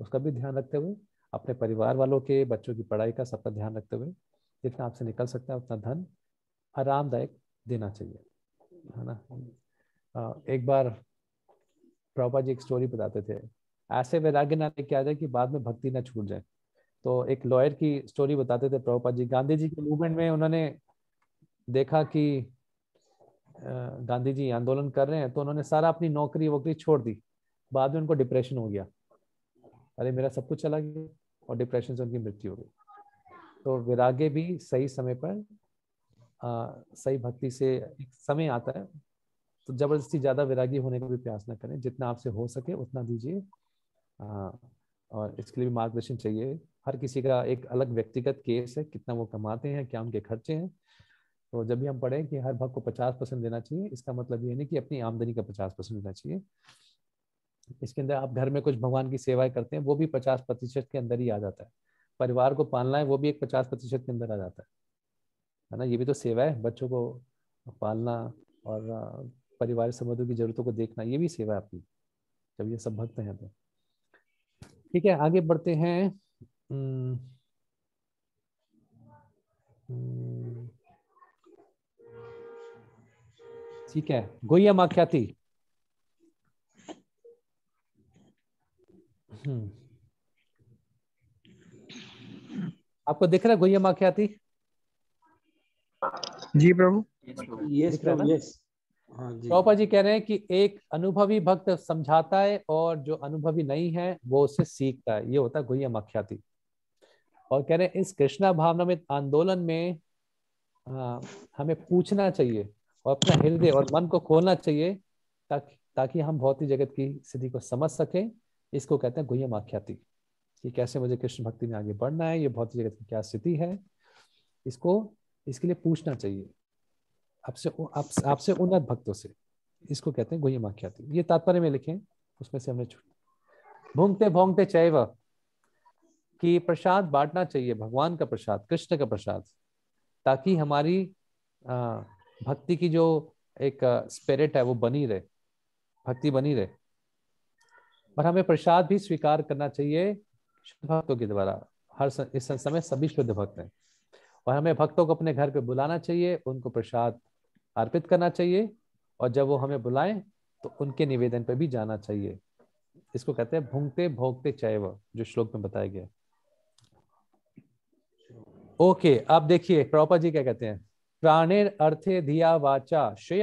S3: उसका भी ध्यान रखते हुए, अपने परिवार वालों के बच्चों की पढ़ाई का सबका ध्यान रखते हुए जितना आपसे निकल सकता है उतना धन आरामदायक देना चाहिए, है ना। एक बार प्रभुपाद जी एक स्टोरी बताते थे, ऐसे वैराग्य ना लेके आ जाए कि बाद में भक्ति ना छूट जाए। तो एक लॉयर की स्टोरी बताते थे प्रभुपाद जी। गांधी जी के मूवमेंट में उन्होंने देखा कि गांधी जी आंदोलन कर रहे हैं तो उन्होंने सारा अपनी नौकरी वोकरी छोड़ दी। बाद में उनको डिप्रेशन हो गया, अरे मेरा सब कुछ चला गया, और डिप्रेशन से उनकी मृत्यु हो गई। तो वैराग्य भी सही समय पर सही भक्ति से एक समय आता है। तो जबरदस्ती ज्यादा वैरागी होने का भी प्रयास न करें, जितना आपसे हो सके उतना दीजिए। और इसके लिए भी मार्गदर्शन चाहिए। हर किसी का एक अलग व्यक्तिगत केस है, कितना वो कमाते हैं, क्या उनके खर्चे हैं। तो जब भी हम पढ़ें कि हर भक्त को 50% देना चाहिए, इसका मतलब ये नहीं कि अपनी आमदनी का 50% देना चाहिए। इसके अंदर आप घर में कुछ भगवान की सेवाएं करते हैं वो भी 50% के अंदर ही आ जाता है। परिवार को पालना है वो भी एक 50% के अंदर आ जाता है ना। ये भी तो सेवा है, बच्चों को पालना और परिवार संबंधों की जरूरतों को देखना, ये भी सेवा है आपकी, जब ये सब भक्त हैं तो। ठीक है, आगे बढ़ते हैं। ठीक है, गुह्यम आख्याति। आपको दिख रहा है गुह्यम आख्याति?
S7: जी प्रभु।
S1: यस प्रभु, यस। हाँ जी।
S3: प्रभुपाद जी कह रहे हैं कि एक अनुभवी भक्त समझाता है और जो अनुभवी नहीं है वो उससे सीखता है, ये होता है गुह्यम आख्याति। और कह रहे हैं इस कृष्णा भावनामृत आंदोलन में हमें पूछना चाहिए और अपना हृदय और मन को खोलना चाहिए ताकि हम भौतिक जगत की स्थिति को समझ सकें। इसको कहते हैं गुह्यम आख्याति, कि कैसे मुझे कृष्ण भक्ति में आगे बढ़ना है, ये भौतिक जगत की क्या स्थिति है, इसके लिए पूछना चाहिए आपसे उन्नत भक्तों से। इसको कहते हैं गुह्यम आख्याति। ये तात्पर्य में लिखें, उसमें से हमने भूंगते भोंगते चैव, कि प्रसाद बांटना चाहिए, भगवान का प्रसाद, कृष्ण का प्रसाद, ताकि हमारी भक्ति की जो एक स्पिरिट है वो बनी रहे, भक्ति बनी रहे। और हमें प्रसाद भी स्वीकार करना चाहिए शुद्ध भक्तों के द्वारा। इस समय सभी शुद्ध भक्त हैं, और हमें भक्तों को अपने घर पे बुलाना चाहिए, उनको प्रसाद अर्पित करना चाहिए, और जब वो हमें बुलाएं तो उनके निवेदन पे भी जाना चाहिए। इसको कहते हैं भूंगते भोगते चैव, जो श्लोक में बताया गया। ओके, अब देखिए प्रभुपाद जी क्या कहते हैं। प्राणेर अर्थे धिया वाचा श्रेय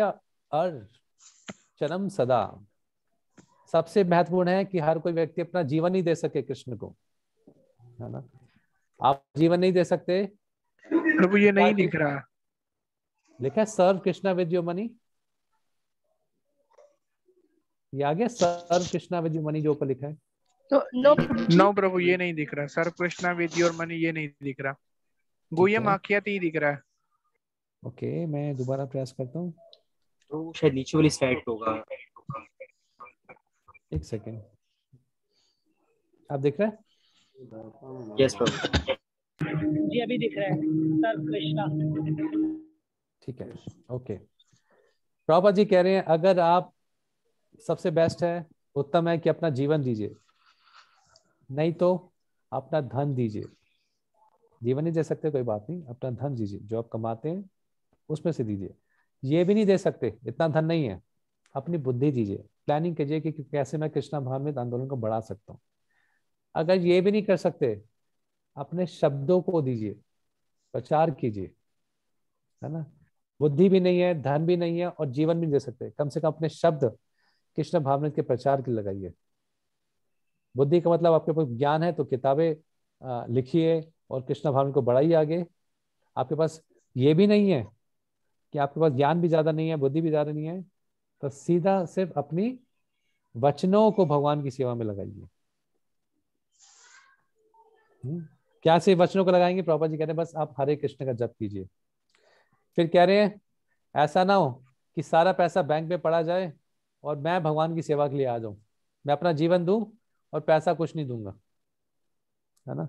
S3: अर्चनम सदा। सबसे महत्वपूर्ण है कि हर कोई व्यक्ति अपना जीवन नहीं दे सके कृष्ण को, है ना। आप जीवन नहीं दे सकते
S7: प्रभु, ये नहीं दिख रहा।
S3: लिखा है सर्व कृष्णा विद योर मनी, ये आ गया सर्व कृष्णा विद योर मनी जो ऊपर लिखा है।
S6: तो
S7: नो प्रभु, ये नहीं दिख रहा। सर्व कृष्णा विद योर मनी ये नहीं दिख रहा, गुह्यम आख्याति ही दिख रहा है।
S3: ओके, मैं दोबारा प्रयास करता हूँ।
S5: तो शायद नीचे वाली स्लाइड पे होगा।
S3: एक सेकेंड, आप देख रहे हैं?
S5: यस प्रभु
S12: जी अभी दिख रहा है सर्व कृष्णा।
S3: ठीक है, ओके। प्रभुपाद जी कह रहे हैं अगर आप, सबसे बेस्ट है, उत्तम है कि अपना जीवन दीजिए, नहीं तो अपना धन दीजिए। जीवन नहीं दे सकते कोई बात नहीं, अपना धन दीजिए, जो आप कमाते हैं उसमें से दीजिए। ये भी नहीं दे सकते, इतना धन नहीं है, अपनी बुद्धि दीजिए, प्लानिंग कीजिए कि कैसे मैं कृष्णा भावनामृत आंदोलन को बढ़ा सकता हूँ। अगर ये भी नहीं कर सकते, अपने शब्दों को दीजिए, प्रचार कीजिए, है ना। बुद्धि भी नहीं है, धन भी नहीं है, और जीवन भी नहीं दे सकते, कम से कम अपने शब्द कृष्ण भावनामृत के प्रचार के लगाइए। बुद्धि का मतलब आपके पास ज्ञान है तो किताबें लिखिए, और कृष्णा भावना को बढ़ाइए आगे। आपके पास ये भी नहीं है कि आपके पास ज्ञान भी ज्यादा नहीं है, बुद्धि भी ज्यादा नहीं है, तो सीधा सिर्फ अपनी वचनों को भगवान की सेवा में लगाइए। क्या से वचनों को लगाएंगे? प्रभुपाद जी कह रहे हैं बस आप हरे कृष्ण का जप कीजिए। फिर कह रहे हैं ऐसा ना हो कि सारा पैसा बैंक में पड़ा जाए और मैं भगवान की सेवा के लिए आ जाऊं, मैं अपना जीवन दूं और पैसा कुछ नहीं दूंगा, है ना।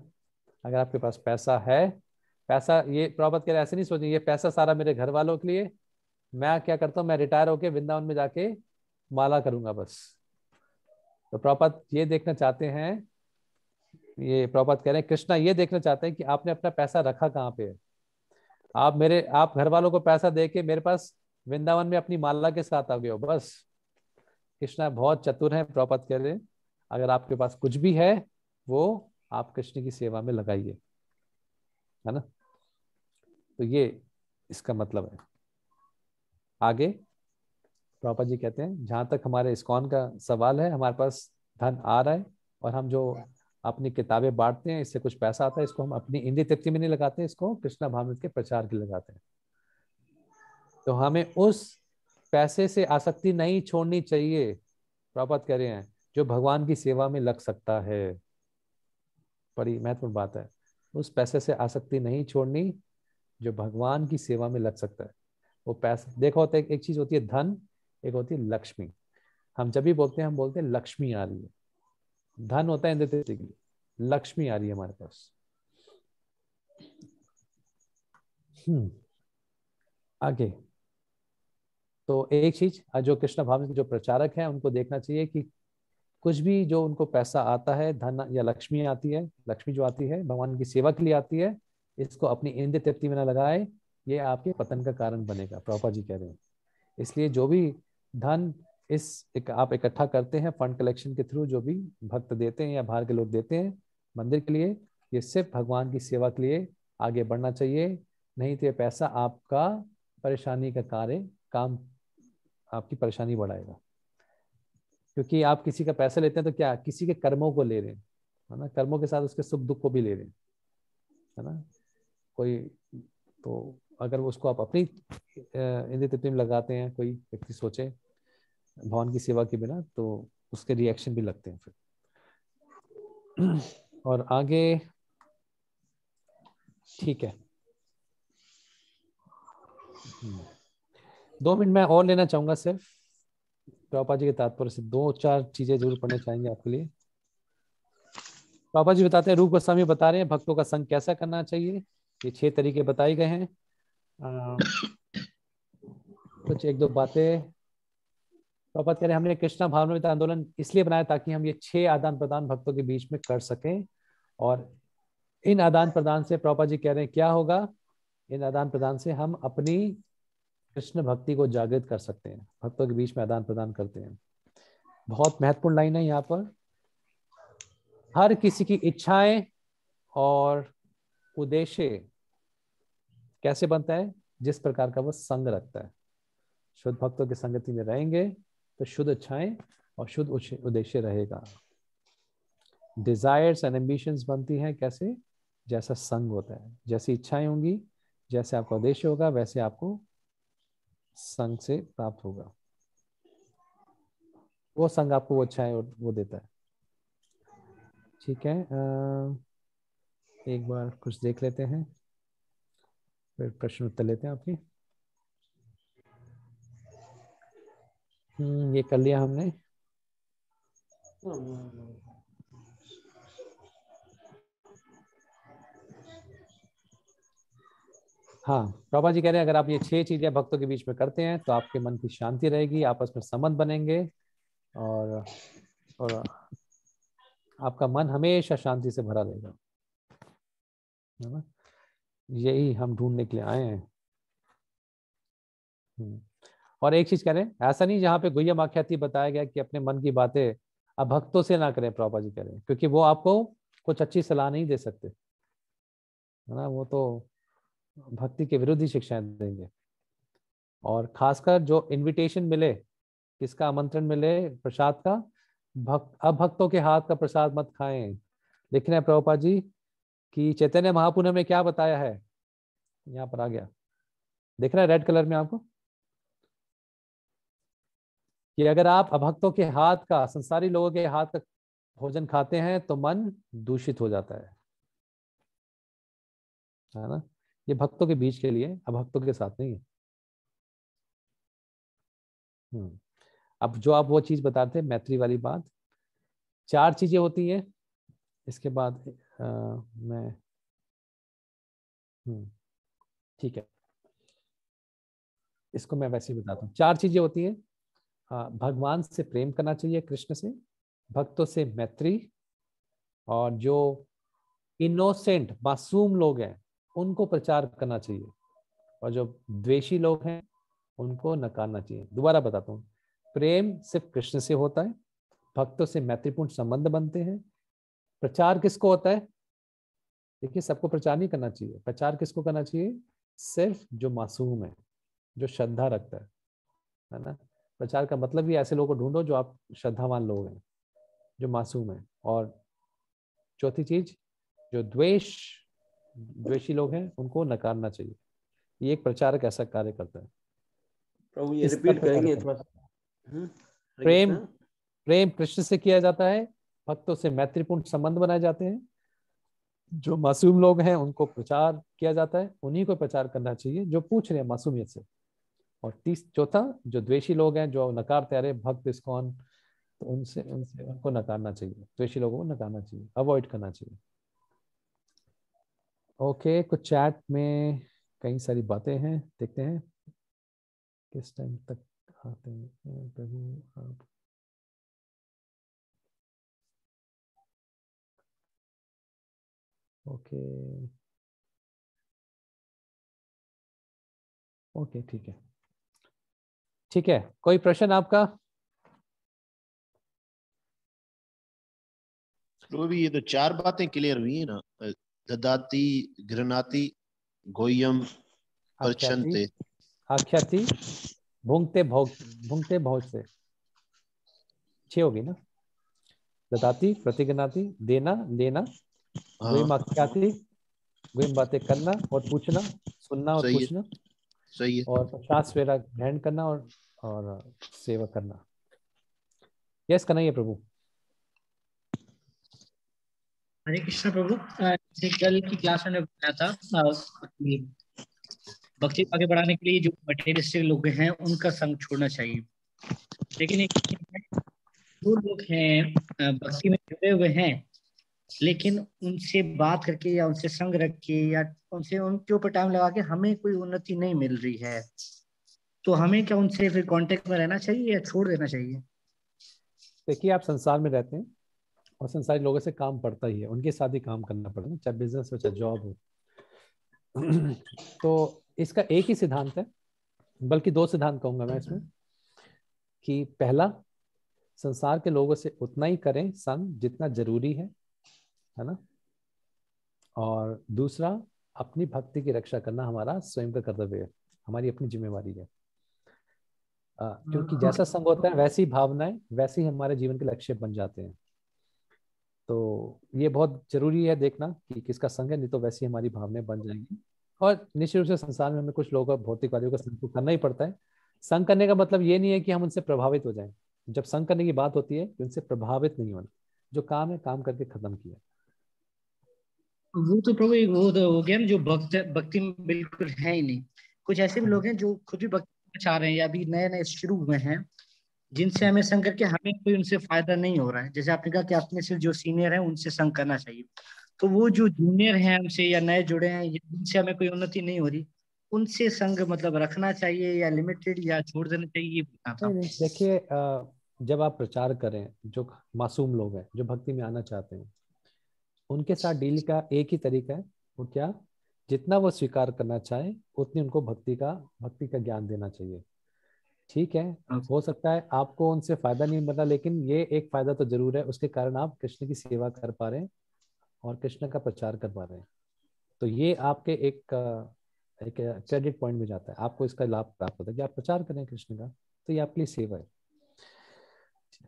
S3: अगर आपके पास पैसा है, पैसा, ये प्रभुपाद कह रहे हैं ऐसे नहीं सोचिए ये पैसा सारा मेरे घर वालों के लिए, मैं क्या करता हूँ, मैं रिटायर होके वृंदावन में जाके माला करूंगा बस। तो प्रभुपाद ये देखना चाहते हैं, ये प्रभुपाद कह रहे हैं कृष्णा ये देखना चाहते हैं कि आपने अपना पैसा रखा कहाँ पे है। आप घर वालों को पैसा दे के मेरे पास वृंदावन में अपनी माला के साथ आ गए हो बस। कृष्णा बहुत चतुर है, प्रभुपाद कह रहे हैं अगर आपके पास कुछ भी है वो आप कृष्ण की सेवा में लगाइए, है ना। तो ये इसका मतलब है। आगे प्रभुपाद जी कहते हैं जहां तक हमारे इस्कॉन का सवाल है, हमारे पास धन आ रहा है और हम जो अपनी किताबें बांटते हैं इससे कुछ पैसा आता है, इसको हम अपनी इंद्रिय तृप्ति में नहीं लगाते, इसको कृष्णा भावनामृत के प्रचार के लिए लगाते हैं। तो हमें उस पैसे से आसक्ति नहीं छोड़नी चाहिए, प्रभुपाद कह रहे हैं, जो भगवान की सेवा में लग सकता है। बड़ी महत्वपूर्ण बात है, उस पैसे से आसक्ति नहीं छोड़नी जो भगवान की सेवा में लग सकता है। वो पैसा देखो होता है, एक चीज होती है धन, एक होती है लक्ष्मी। हम जब भी बोलते हैं हम बोलते हैं लक्ष्मी आ रही है, धन होता है इंद्रिय तृप्ति के लिए, लक्ष्मी आ रही है हमारे पास। आगे तो एक चीज जो कृष्ण भाव के जो प्रचारक हैं उनको देखना चाहिए कि कुछ भी जो उनको पैसा आता है, धन या लक्ष्मी आती है, लक्ष्मी जो आती है भगवान की सेवा के लिए आती है, इसको अपनी इंद्रिय तृप्ति में न लगाए, ये आपके पतन का कारण बनेगा, प्रभुपाद जी कह रहे हैं। इसलिए जो भी धन आप इकट्ठा करते हैं फंड कलेक्शन के थ्रू, जो भी भक्त देते हैं या बाहर के लोग देते हैं मंदिर के लिए, ये सिर्फ भगवान की सेवा के लिए आगे बढ़ना चाहिए। नहीं तो ये पैसा आपका परेशानी का काम आपकी परेशानी बढ़ाएगा। क्योंकि आप किसी का पैसा लेते हैं तो क्या किसी के कर्मों को ले रहे हैं, है ना, कर्मों के साथ उसके सुख दुख को भी ले रहे हैं, है ना। कोई तो अगर उसको आप अपनी इंद्रिय तृप्ति में लगाते हैं, कोई व्यक्ति सोचे भगवान की सेवा के बिना, तो उसके रिएक्शन भी लगते हैं फिर। और आगे ठीक है, 2 मिनट मैं और लेना चाहूंगा सिर्फ। प्रभुपाद जी के तात्पर्य से 2-4 चीजें जरूर पढ़ने चाहेंगे आपके लिए। प्रभुपाद जी बताते हैं, रूप गोस्वामी बता रहे हैं भक्तों का संग कैसा करना चाहिए। ये 6 तरीके बताए गए हैं। कुछ 1-2 बातें प्रभुपाद कह रहे हैं, हमने कृष्णा भावनामृत आंदोलन इसलिए बनाया ताकि हम ये 6 आदान प्रदान भक्तों के बीच में कर सकें। और इन आदान प्रदान से प्रभुपाद जी कह रहे हैं क्या होगा, इन आदान प्रदान से हम अपनी कृष्ण भक्ति को जागृत कर सकते हैं, भक्तों के बीच में आदान प्रदान करते हैं। बहुत महत्वपूर्ण लाइन है यहाँ पर, हर किसी की इच्छाएं और उद्देश्य कैसे बनता है, जिस प्रकार का वो संग रखता है। शुद्ध भक्तों की संगति में रहेंगे तो शुद्ध इच्छाएं और शुद्ध उद्देश्य रहेगा। डिजायर्स एंड एम्बिशंस बनती हैं कैसे, जैसा संग होता है, जैसी इच्छाएं होंगी, जैसे आपका उद्देश्य होगा, वैसे आपको संग से प्राप्त होगा। वो संग आपको वो इच्छाएं वो देता है। ठीक है, एक बार कुछ देख लेते हैं, फिर प्रश्न उत्तर लेते हैं आपके। ये कर लिया हमने। हाँ, प्रभा जी कह रहे हैं अगर आप ये 6 चीजें भक्तों के बीच में करते हैं तो आपके मन की शांति रहेगी, आपस में संबंध बनेंगे और आपका मन हमेशा शांति से भरा रहेगा, है ना। यही हम ढूंढने के लिए आए हैं। और एक चीज कह रहे हैं, ऐसा नहीं जहाँ पे गुह्यम आख्याति बताया गया कि अपने मन की बातें अब भक्तों से ना करें, प्रभा जी कह रहे हैं, क्योंकि वो आपको कुछ अच्छी सलाह नहीं दे सकते, है ना। वो तो भक्ति के विरुद्ध ही शिक्षाएं देंगे। और खासकर जो इनविटेशन मिले, किसका आमंत्रण मिले प्रसाद का, अब भक्तों के हाथ का प्रसाद मत खाएं। लिख रहे हैं प्रभुपाद जी, कि चैतन्य महापुण्य में क्या बताया है, यहाँ पर आ गया, देख रहे हैं रेड कलर में आपको, कि अगर आप अभक्तों के हाथ का, संसारी लोगों के हाथ का भोजन खाते हैं तो मन दूषित हो जाता है ना। ये भक्तों के बीच के लिए, अभक्तों के साथ नहीं है। अब जो आप वो चीज बताते हैं मैत्री वाली बात, 4 चीजें होती हैं। इसके बाद मैं ठीक है, इसको मैं वैसे ही बताता हूँ। 4 चीजें होती हैं। भगवान से प्रेम करना चाहिए, कृष्ण से, भक्तों से मैत्री, और जो इनोसेंट मासूम लोग हैं उनको प्रचार करना चाहिए, और जो द्वेषी लोग हैं उनको नकारना चाहिए। दोबारा बताता हूँ, प्रेम सिर्फ कृष्ण से होता है, भक्तों से मैत्रीपूर्ण संबंध बनते हैं। प्रचार किसको होता है? देखिए, सबको प्रचार नहीं करना चाहिए। प्रचार किसको करना चाहिए? सिर्फ जो मासूम है, जो श्रद्धा रखता है ना। प्रचार का मतलब भी ऐसे लोगों को ढूंढो जो आप श्रद्धावान लोग हैं, जो मासूम है। और चौथी चीज, जो द्वेषी लोग हैं उनको नकारना चाहिए। ये एक प्रचारक ऐसा कार्य करता है।
S4: प्रभु ये रिपीट करेंगे थोड़ा सा।
S3: प्रेम कृष्ण से किया जाता है, भक्तों से मैत्रीपूर्ण संबंध बनाए जाते हैं, जो मासूम लोग हैं उनको प्रचार किया जाता है, उन्हीं को प्रचार करना चाहिए जो पूछ रहे हैं मासूमियत से। और चौथा, जो द्वेषी लोग हैं, जो नकारते आ रहे भक्त इस्कॉन, तो उनको नकारना चाहिए, द्वेषी लोगों को नकारना चाहिए, अवॉइड करना चाहिए। ओके, कुछ चैट में कई सारी बातें हैं, देखते हैं किस टाइम तक आते हैं प्रभु आप। ओके ठीक है, ठीक है। कोई प्रश्न आपका?
S4: तो भी ये तो 4 बातें क्लियर हुई है ना, ददाती, घृणाति, गोयम, परछन्ते,
S3: आख्याति, भूंगते भोज से 6 होगी ना। ददाती, प्रतिगनाती, देना, लेना, गोयम आख्याति, गोयम बातें करना और पूछना, सुनना और पूछना,
S4: सही है।
S3: और 50 वेला ग्रहण करना और सेवा करना। यस कन्हैया प्रभु।
S2: हरे कृष्ण प्रभु। कल की क्लास में बताया था भक्ति आगे बढ़ाने के लिए जो मटेरियलिस्टिक लोग हैं उनका संग छोड़ना चाहिए। लेकिन एक जो लोग हैं भक्ति में जुड़े हुए हैं, लेकिन उनसे बात करके या उनसे संग रख के या उनके ऊपर टाइम लगा के हमें कोई उन्नति नहीं मिल रही है, तो हमें क्या उनसे फिर कांटेक्ट में रहना चाहिए या छोड़ देना चाहिए?
S3: देखिए, आप संसार में रहते हैं और संसारी लोगों से काम पड़ता ही है, उनके साथ ही काम करना पड़ता है, चाहे बिजनेस हो चाहे जॉब हो। तो इसका एक ही सिद्धांत है, बल्कि 2 सिद्धांत कहूंगा मैं इसमें, कि पहला, संसार के लोगों से उतना ही करें संग जितना जरूरी है ना। और दूसरा, अपनी भक्ति की रक्षा करना हमारा स्वयं का कर्तव्य है, हमारी अपनी जिम्मेवारी है। क्योंकि जैसा संग होता है वैसी भावनाएं, वैसे ही हमारे जीवन के लक्ष्य बन जाते हैं। तो ये बहुत जरूरी है देखना कि किसका संग है, नहीं तो वैसी हमारी भावनाएं बन जाएंगी। और निश्चित रूप से संसार में हमें कुछ लोगों का, भौतिकवादियों का संग करना ही पड़ता है। संग करने का मतलब ये नहीं है कि हम उनसे प्रभावित हो जाएं। जब संग करने की बात होती है कि उनसे प्रभावित नहीं होना, जो काम है काम करके खत्म किया।
S2: वो तो प्रभु वो तो हो गया ना, जो भक्ति में बिल्कुल है ही नहीं। कुछ ऐसे भी लोग हैं जो खुद भी भक्ति चाह रहे हैं या अभी नए नए शुरू हुए हैं, जिनसे हमें संग करके हमें कोई उनसे फायदा नहीं हो रहा है। जैसे आपने कहा कि अपने से जो सीनियर है उनसे संग करना चाहिए, तो वो जो जूनियर हैं हमसे या नए जुड़े हैं जिनसे हमें कोई उन्नति नहीं हो रही, उनसे संग मतलब रखना चाहिए या लिमिटेड या छोड़ देना चाहिए, ये पूछना था।
S3: देखिए, जब आप प्रचार करें, जो मासूम लोग हैं जो भक्ति में आना चाहते हैं, उनके साथ डील का एक ही तरीका है। वो क्या? जितना वो स्वीकार करना चाहे उतनी उनको भक्ति का ज्ञान देना चाहिए। ठीक है, हो सकता है आपको उनसे फायदा नहीं मिला, लेकिन ये एक फायदा तो जरूर है, उसके कारण आप कृष्ण की सेवा कर पा रहे हैं और कृष्ण का प्रचार कर पा रहे हैं। तो ये आपके एक क्रेडिट पॉइंट में जाता है, आपको इसका लाभ प्राप्त होता है कि आप प्रचार करें कृष्ण का, तो ये आपके लिए सेवा है।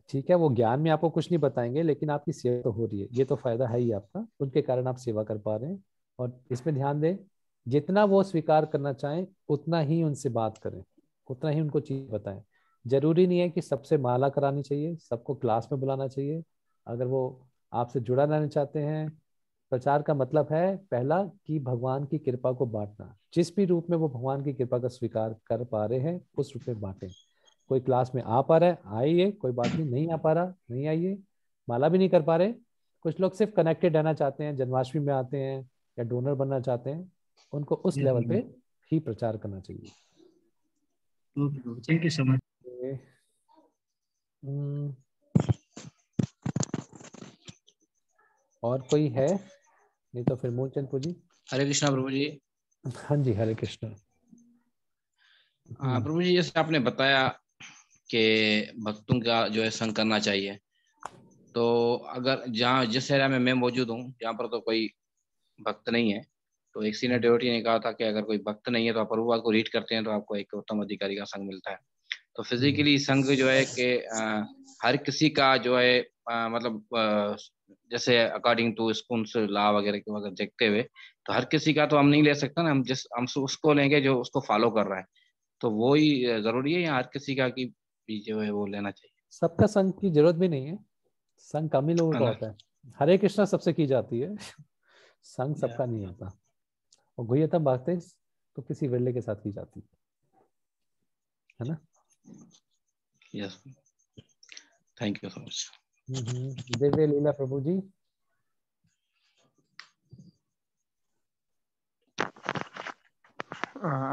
S3: ठीक है, वो ज्ञान में आपको कुछ नहीं बताएंगे, लेकिन आपकी सेवा तो हो रही है, ये तो फायदा है ही आपका, उनके कारण आप सेवा कर पा रहे हैं। और इसमें ध्यान दें, जितना वो स्वीकार करना चाहें उतना ही उनसे बात करें, उतना ही उनको चीज बताएं। जरूरी नहीं है कि सबसे माला करानी चाहिए, सबको क्लास में बुलाना चाहिए। अगर वो आपसे जुड़ा रहना चाहते हैं, प्रचार का मतलब है पहला कि भगवान की कृपा को बांटना। जिस भी रूप में वो भगवान की कृपा का स्वीकार कर पा रहे हैं उस रूप में बांटें। कोई क्लास में आ पा रहा है आइए, कोई बात नहीं, नहीं आ पा रहा नहीं आइए, माला भी नहीं कर पा रहे, कुछ लोग सिर्फ कनेक्टेड रहना चाहते हैं, जन्माष्टमी में आते हैं या डोनर बनना चाहते हैं, उनको उस लेवल पे ही प्रचार करना चाहिए।
S2: Thank you so much.
S3: और कोई है? नहीं तो फिर मूलचंद जी।
S1: हरे कृष्णा प्रभु जी।
S3: हाँ जी, हरे कृष्णा।
S1: प्रभु जी, जैसे आपने बताया कि भक्तों का जो है संग करना चाहिए, तो अगर जहाँ जिस एरिया में मैं मौजूद हूँ जहाँ पर तो कोई भक्त नहीं है, तो एक सीनियर डिवोटी ने कहा था कि अगर कोई भक्त नहीं है तो आप प्रभुपाद को रीड करते हैं तो आपको एक उत्तम अधिकारी का संग मिलता है। तो फिजिकली संग जो है कि हर किसी का जो है मतलब जैसे अकॉर्डिंग टू स्कूल लॉ वगैरह को अगर देखते हुए, तो हर किसी का तो हम नहीं ले सकते ना, हम उसको लेंगे जो उसको फॉलो कर रहा है। तो वो ही जरूरी है या हर किसी का की भी जो है वो लेना चाहिए?
S3: सबका संग की जरूरत भी नहीं है, संग कम ही लोगों का होता है। हरे कृष्णा सबसे की जाती है, संग सबका नहीं होता। और गुह्यतम बातें तो किसी विरले के साथ की जाती है ना।
S1: Yes, thank you so much.
S3: Divya लीला प्रभु जी।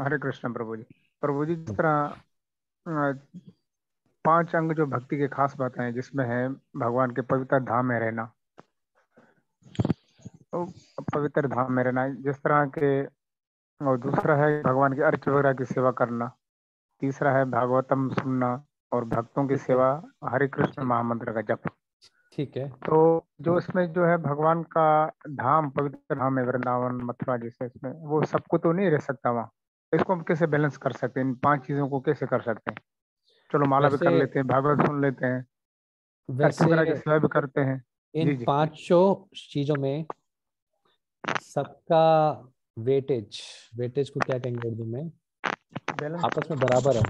S15: हरे कृष्ण प्रभु जी। प्रभु जी, जिस तरह 5 अंग जो भक्ति के खास बातें हैं, जिसमें है भगवान के पवित्र धाम में रहना, तो पवित्र धाम में रहना जिस तरह के, और दूसरा है भगवान के अर्च वगैरह की सेवा करना, तीसरा है भागवतम सुनना, और भक्तों की सेवा, हरे कृष्ण महामंत्र का जप।
S3: ठीक है।
S15: तो जो इसमें जो है भगवान का धाम, पवित्र धाम है वृंदावन मथुरा, जैसे इसमें वो सबको तो नहीं रह सकता वहाँ, इसको हम कैसे बैलेंस कर सकते हैं? इन 5 चीजों को कैसे कर सकते हैं? चलो माला भी कर लेते हैं, भागवत सुन लेते हैं, अर्च वगैरह की सेवा भी करते हैं।
S3: इन 5 चीजों में सबका वेटेज को क्या कहेंगे उर्दू में? आपस में बराबर है,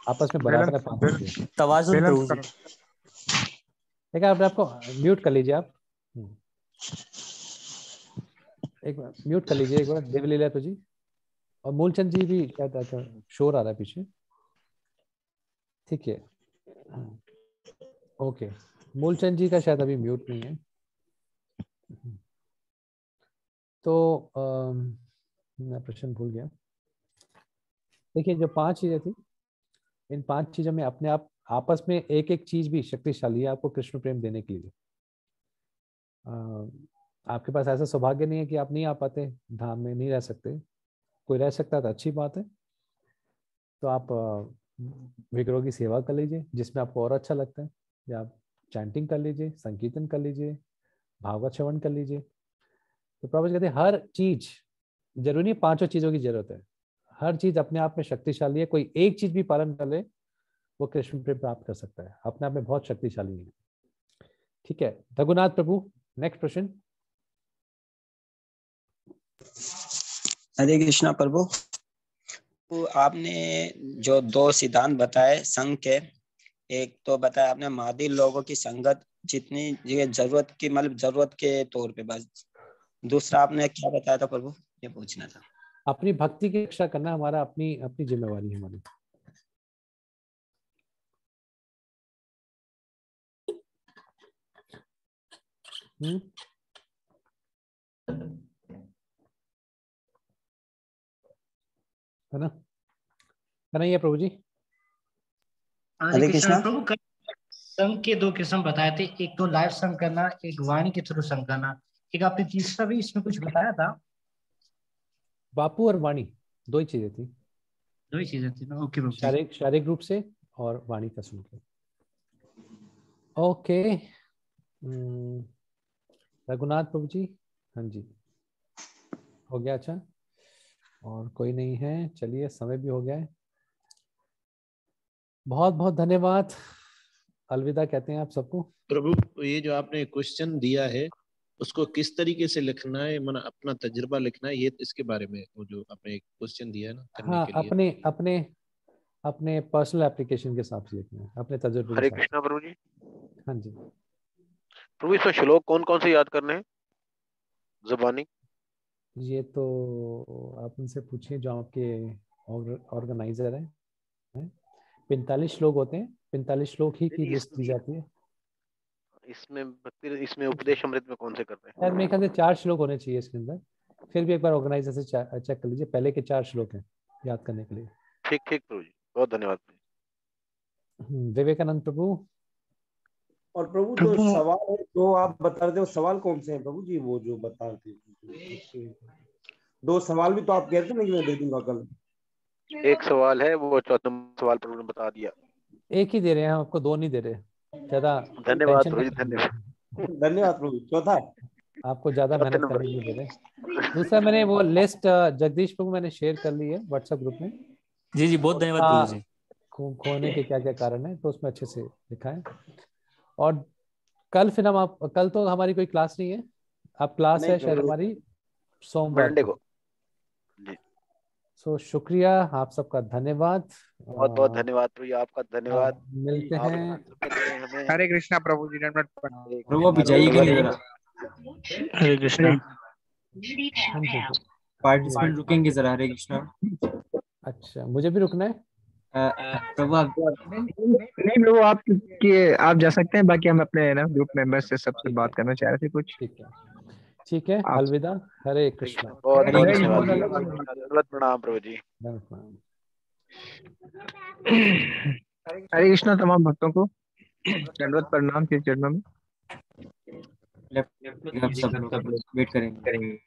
S3: आपस में बराबर है 5
S10: तवाज़ुन प्रभु जी।
S3: ठीक है, आपको म्यूट कर लीजिए आप, एक म्यूट कर लीजिए एक बार देवलीला तो जी। और मूलचंद जी भी शायद शोर आ रहा है पीछे। ठीक है, ओके, मूलचंद जी का शायद अभी म्यूट नहीं है। तो मैं प्रश्न भूल गया। देखिए, जो 5 चीजें थी, इन 5 चीजों में अपने आप आपस में एक एक चीज भी शक्तिशाली है आपको कृष्ण प्रेम देने के लिए। आपके पास ऐसा सौभाग्य नहीं है कि आप नहीं आ पाते, धाम में नहीं रह सकते, कोई रह सकता है तो अच्छी बात है। तो आप विग्रहों की सेवा कर लीजिए जिसमें आपको और अच्छा लगता है, या आप चैंटिंग कर लीजिए, संकीर्तन कर लीजिए, भागवत श्रवण कर लीजिए। तो प्रभु कहते हैं हर चीज, जरूरी नहीं 5 चीजों की जरूरत है, हर चीज अपने आप में शक्तिशाली है। कोई एक चीज भी पालन कर ले वो कृष्ण प्रेम प्राप्त कर सकता है, अपने आप में बहुत शक्तिशाली है। ठीक है, रघुनाथ प्रभु, नेक्स्ट प्रश्न।
S16: हरे कृष्णा प्रभु, तो आपने जो 2 सिद्धांत बताए संघ के, एक तो बताया आपने मादी लोगों की संगत जितनी ये जरूरत की, मतलब जरूरत के तौर पे बस। दूसरा आपने क्या बताया था प्रभु, ये पूछना था।
S3: अपनी भक्ति की रक्षा करना हमारा अपनी अपनी जिम्मेवारी है हमारी। है ना ये प्रभु जी?
S2: हरे कृष्णा प्रभु। संघ के 2 किस्म बताए थे, एक तो लाइव संघ करना, एक वाणी के थ्रू संघ करना, एक आपने तीसरा भी इसमें कुछ बताया था।
S3: बापू और वाणी 2 ही चीजें थी।
S2: 2 ही चीजें थी ना? ओके,
S3: शारीरिक रूप से और वाणी का सुन के। ओके, रघुनाथ प्रभु जी। हाँ जी, हो गया? अच्छा, और कोई नहीं है? चलिए, समय भी हो गया है। बहुत बहुत धन्यवाद अलविदा कहते हैं आप सबको।
S4: प्रभु ये जो आपने क्वेश्चन दिया है उसको किस तरीके से लिखना है, मतलब अपना तजुर्बा लिखना है, ये इसके बारे में वो जो आपने क्वेश्चन दिया है ना करने
S3: हाँ,
S4: के लिए।
S3: अपने अपने अपने पर्सनल एप्लीकेशन के हिसाब से लिखना है, अपने तजुर्बे के
S14: हरे
S3: हिसाब
S14: कृष्णा प्रभु जी।
S3: से। हाँ जी
S14: प्रभु इसमें श्लोक कौन कौन से याद करने हैं जुबानी?
S3: ये तो आप उनसे पूछिए जो आपके ऑर्गेनाइजर हैं। 45 श्लोक होते हैं, 45 श्लोक ही की लिस्ट दी जाती है।
S14: इसमें उपदेश अमृत में कौन से करते हैं?
S3: शायद मेरे ख्याल से 4 श्लोक होने चाहिए इसके अंदर, फिर भी एक बार ऑर्गेनाइजर से चेक कर लीजिए, पहले के 4 श्लोक हैं याद करने के लिए।
S14: ठीक ठीक प्रभु जी, बहुत धन्यवाद।
S3: विवेकानंद प्रभु।
S17: और प्रभु जो सवाल है तो आप बता रहे थे, वो सवाल कौन से हैं प्रभु जी? वो जो बता रहे थे 2 सवाल भी तो आप कह रहे थे ना कि मैं दे दूंगा कल।
S14: एक सवाल है, वो 4 नंबर सवाल प्रभु ने बता दिया।
S3: एक ही दे रहे हैं हम आपको, 2 नहीं दे रहे ज्यादा।
S14: धन्यवाद प्रभु जी, धन्यवाद
S17: धन्यवाद प्रभु। चौथा
S3: आपको ज्यादा मेहनत करने के लिए। दूसरा मैंने वो लिस्ट जगदीश प्रभु मैंने शेयर कर ली है व्हाट्सएप ग्रुप में।
S10: जी जी बहुत धन्यवाद प्रभु जी।
S3: खोने के क्या क्या कारण है तो उसमें अच्छे से लिखा है। और कल फिर हम कल तो हमारी कोई क्लास नहीं है, अब क्लास है शायद हमारी सोमवार को। सो शुक्रिया आप सबका, धन्यवाद,
S14: बहुत बहुत धन्यवाद प्रभु जी, आपका धन्यवाद।
S3: मिलते हैं।
S15: हरे कृष्णा प्रभु जी।
S5: प्रभु अभी जाइएगा नहीं जरा।
S13: हरे कृष्णा।
S5: पार्टिसिपेंट रुकेंगे जरा। हरे कृष्णा।
S3: अच्छा मुझे भी रुकना है
S5: प्रभु आप
S7: नहीं प्रभु आप जा सकते हैं, बाकी हम अपने ना ग्रुप मेंबर्स से सबसे बात करना चाह रहे थे कुछ।
S3: ठीक है अलविदा। हरे कृष्णा।
S14: बहुत धन्यवाद। प्रणाम प्रभु जी।
S7: हरे कृष्णा तमाम भक्तों को दंडवत प्रणाम के चरणों में।
S5: सब लोग वेट करेंगे।